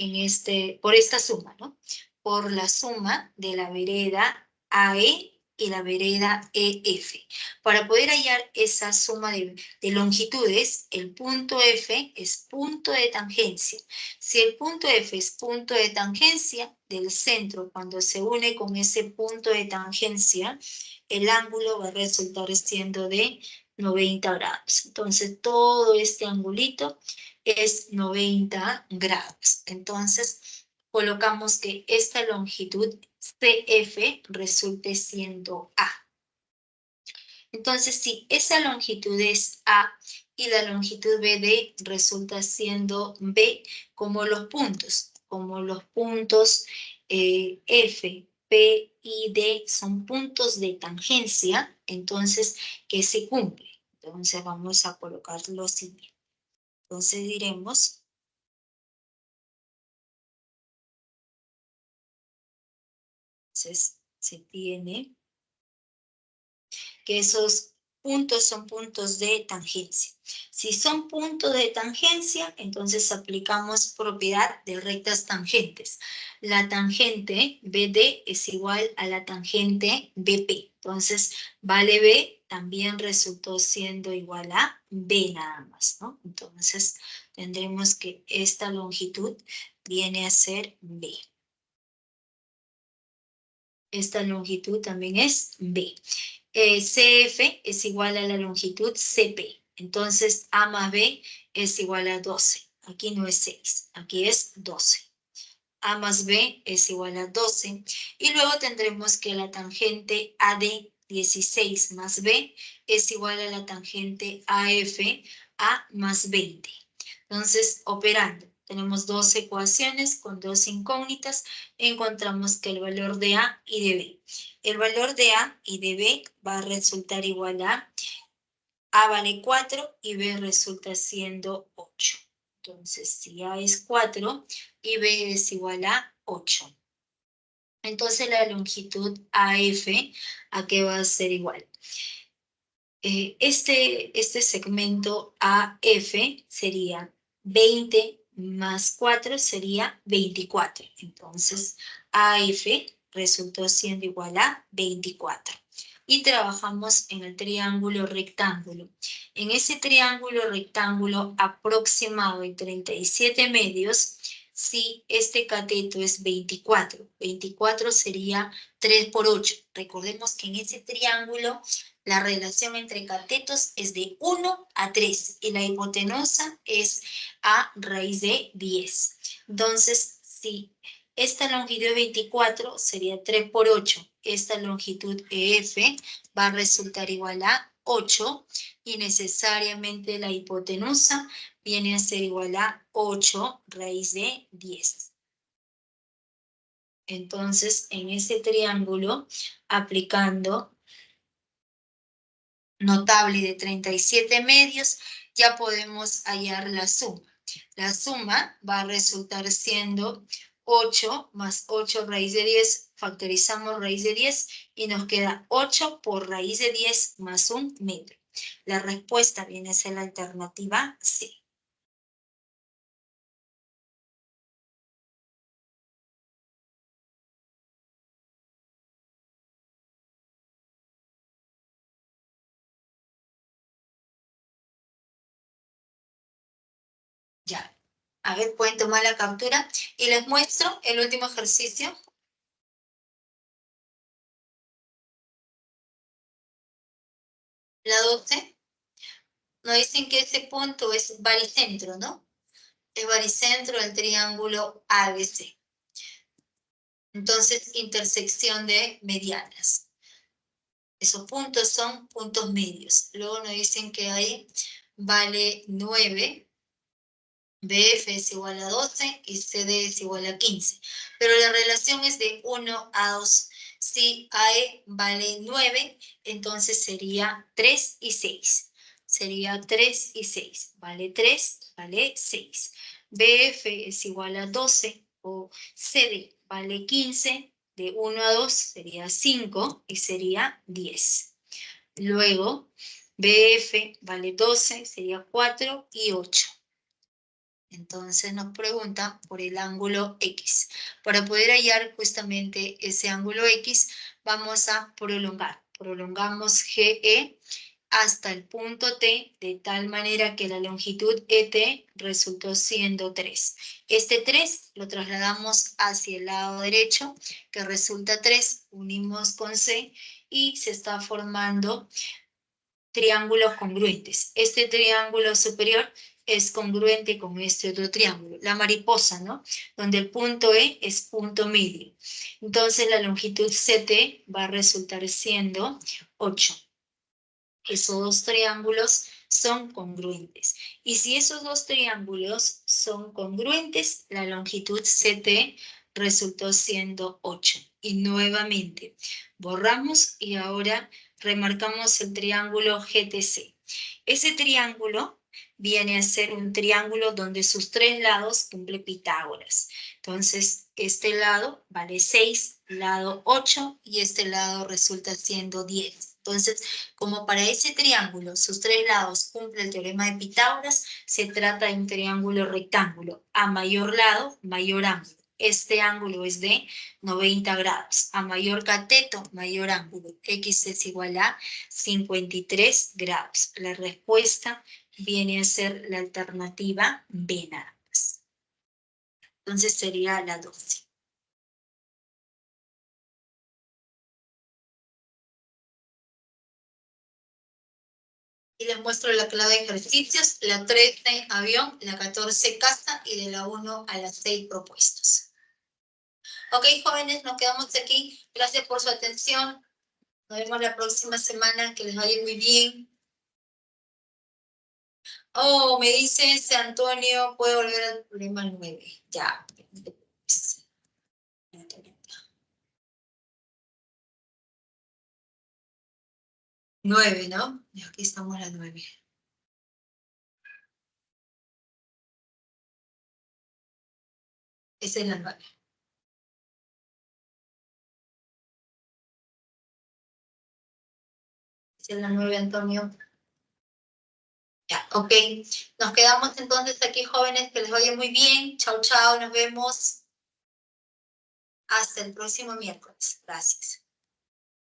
por esta suma, ¿no? Por la suma de la vereda AE y la vereda EF. Para poder hallar esa suma de longitudes, el punto F es punto de tangencia. Si el punto F es punto de tangencia del centro, cuando se une con ese punto de tangencia, el ángulo va a resultar siendo de 90 grados. Entonces, todo este angulito es 90 grados. Entonces, colocamos que esta longitud CF resulte siendo A. Entonces, si esa longitud es A y la longitud BD resulta siendo B, como los puntos F, P y D son puntos de tangencia, entonces, ¿qué se cumple? Entonces, vamos a colocar lo siguiente. Entonces, diremos, entonces, se tiene que esos puntos son puntos de tangencia. Si son puntos de tangencia, entonces aplicamos propiedad de rectas tangentes. La tangente BD es igual a la tangente BP. Entonces, vale B también resultó siendo igual a B nada más, ¿no? Entonces, tendremos que esta longitud viene a ser B. Esta longitud también es B. CF es igual a la longitud CP. Entonces, A más B es igual a 12. Aquí no es 6, aquí es 12. A más B es igual a 12. Y luego tendremos que la tangente AD 16 más B es igual a la tangente AF A más 20. Entonces, operando, tenemos dos ecuaciones con dos incógnitas, encontramos que el valor de A y de B. El valor de A y de B va a resultar igual A vale 4 y B resulta siendo 8. Entonces, si A es 4 y B es igual a 8. Entonces, la longitud AF, ¿a qué va a ser igual? Este segmento AF sería 20 más 4 sería 24. Entonces, AF resultó siendo igual a 24. Y trabajamos en el triángulo rectángulo. En ese triángulo rectángulo aproximado de 37 medios, si este cateto es 24, 24 sería 3 por 8. Recordemos que en ese triángulo la relación entre catetos es de 1 a 3 y la hipotenusa es a raíz de 10. Entonces, si esta longitud 24 sería 3 por 8, esta longitud EF va a resultar igual a 8 y necesariamente la hipotenusa viene a ser igual a 8 raíz de 10. Entonces, en ese triángulo, aplicando notable de 37 medios, ya podemos hallar la suma. La suma va a resultar siendo 8 más 8 raíz de 10, factorizamos raíz de 10 y nos queda 8 por raíz de 10 más 1 metro. La respuesta viene a ser la alternativa C. Ya. A ver, pueden tomar la captura y les muestro el último ejercicio. La 12. Nos dicen que ese punto es baricentro, ¿no? Es baricentro del triángulo ABC. Entonces, intersección de medianas. Esos puntos son puntos medios. Luego nos dicen que ahí vale 9, BF es igual a 12 y CD es igual a 15. Pero la relación es de 1 a 2. Si AE vale 9, entonces sería 3 y 6. Sería 3 y 6. Vale 3, vale 6. BF es igual a 12 o CD vale 15. De 1 a 2 sería 5 y sería 10. Luego, BF vale 12, sería 4 y 8. Entonces nos pregunta por el ángulo X. Para poder hallar justamente ese ángulo X, vamos a prolongar. Prolongamos GE hasta el punto T, de tal manera que la longitud ET resultó siendo 3. Este 3 lo trasladamos hacia el lado derecho, que resulta 3, unimos con C, y se está formando triángulos congruentes. Este triángulo superior es congruente con este otro triángulo, la mariposa, ¿no? Donde el punto E es punto medio. Entonces la longitud CT va a resultar siendo 8. Esos dos triángulos son congruentes. Y si esos dos triángulos son congruentes, la longitud CT resultó siendo 8. Y nuevamente, borramos y ahora remarcamos el triángulo GTC. Ese triángulo viene a ser un triángulo donde sus tres lados cumplen Pitágoras. Entonces, este lado vale 6, lado 8, y este lado resulta siendo 10. Entonces, como para ese triángulo sus tres lados cumplen el teorema de Pitágoras, se trata de un triángulo rectángulo. A mayor lado, mayor ángulo. Este ángulo es de 90 grados. A mayor cateto, mayor ángulo. X es igual a 53 grados. La respuesta viene a ser la alternativa B nada más. Entonces sería la 12. Y les muestro la clave de ejercicios, la 13 avión, la 14 casa y de la 1 a la 6 propuestos. Ok, jóvenes, nos quedamos aquí. Gracias por su atención. Nos vemos la próxima semana. Que les vaya muy bien. Oh, me dice ese Antonio, puede volver al problema 9. Ya. 9, ¿no? Y aquí estamos a la 9. Esa es la 9. Esa es la 9, Antonio. Ya, ok. Nos quedamos entonces aquí, jóvenes. Que les vaya muy bien. Chao, chao. Nos vemos hasta el próximo miércoles. Gracias.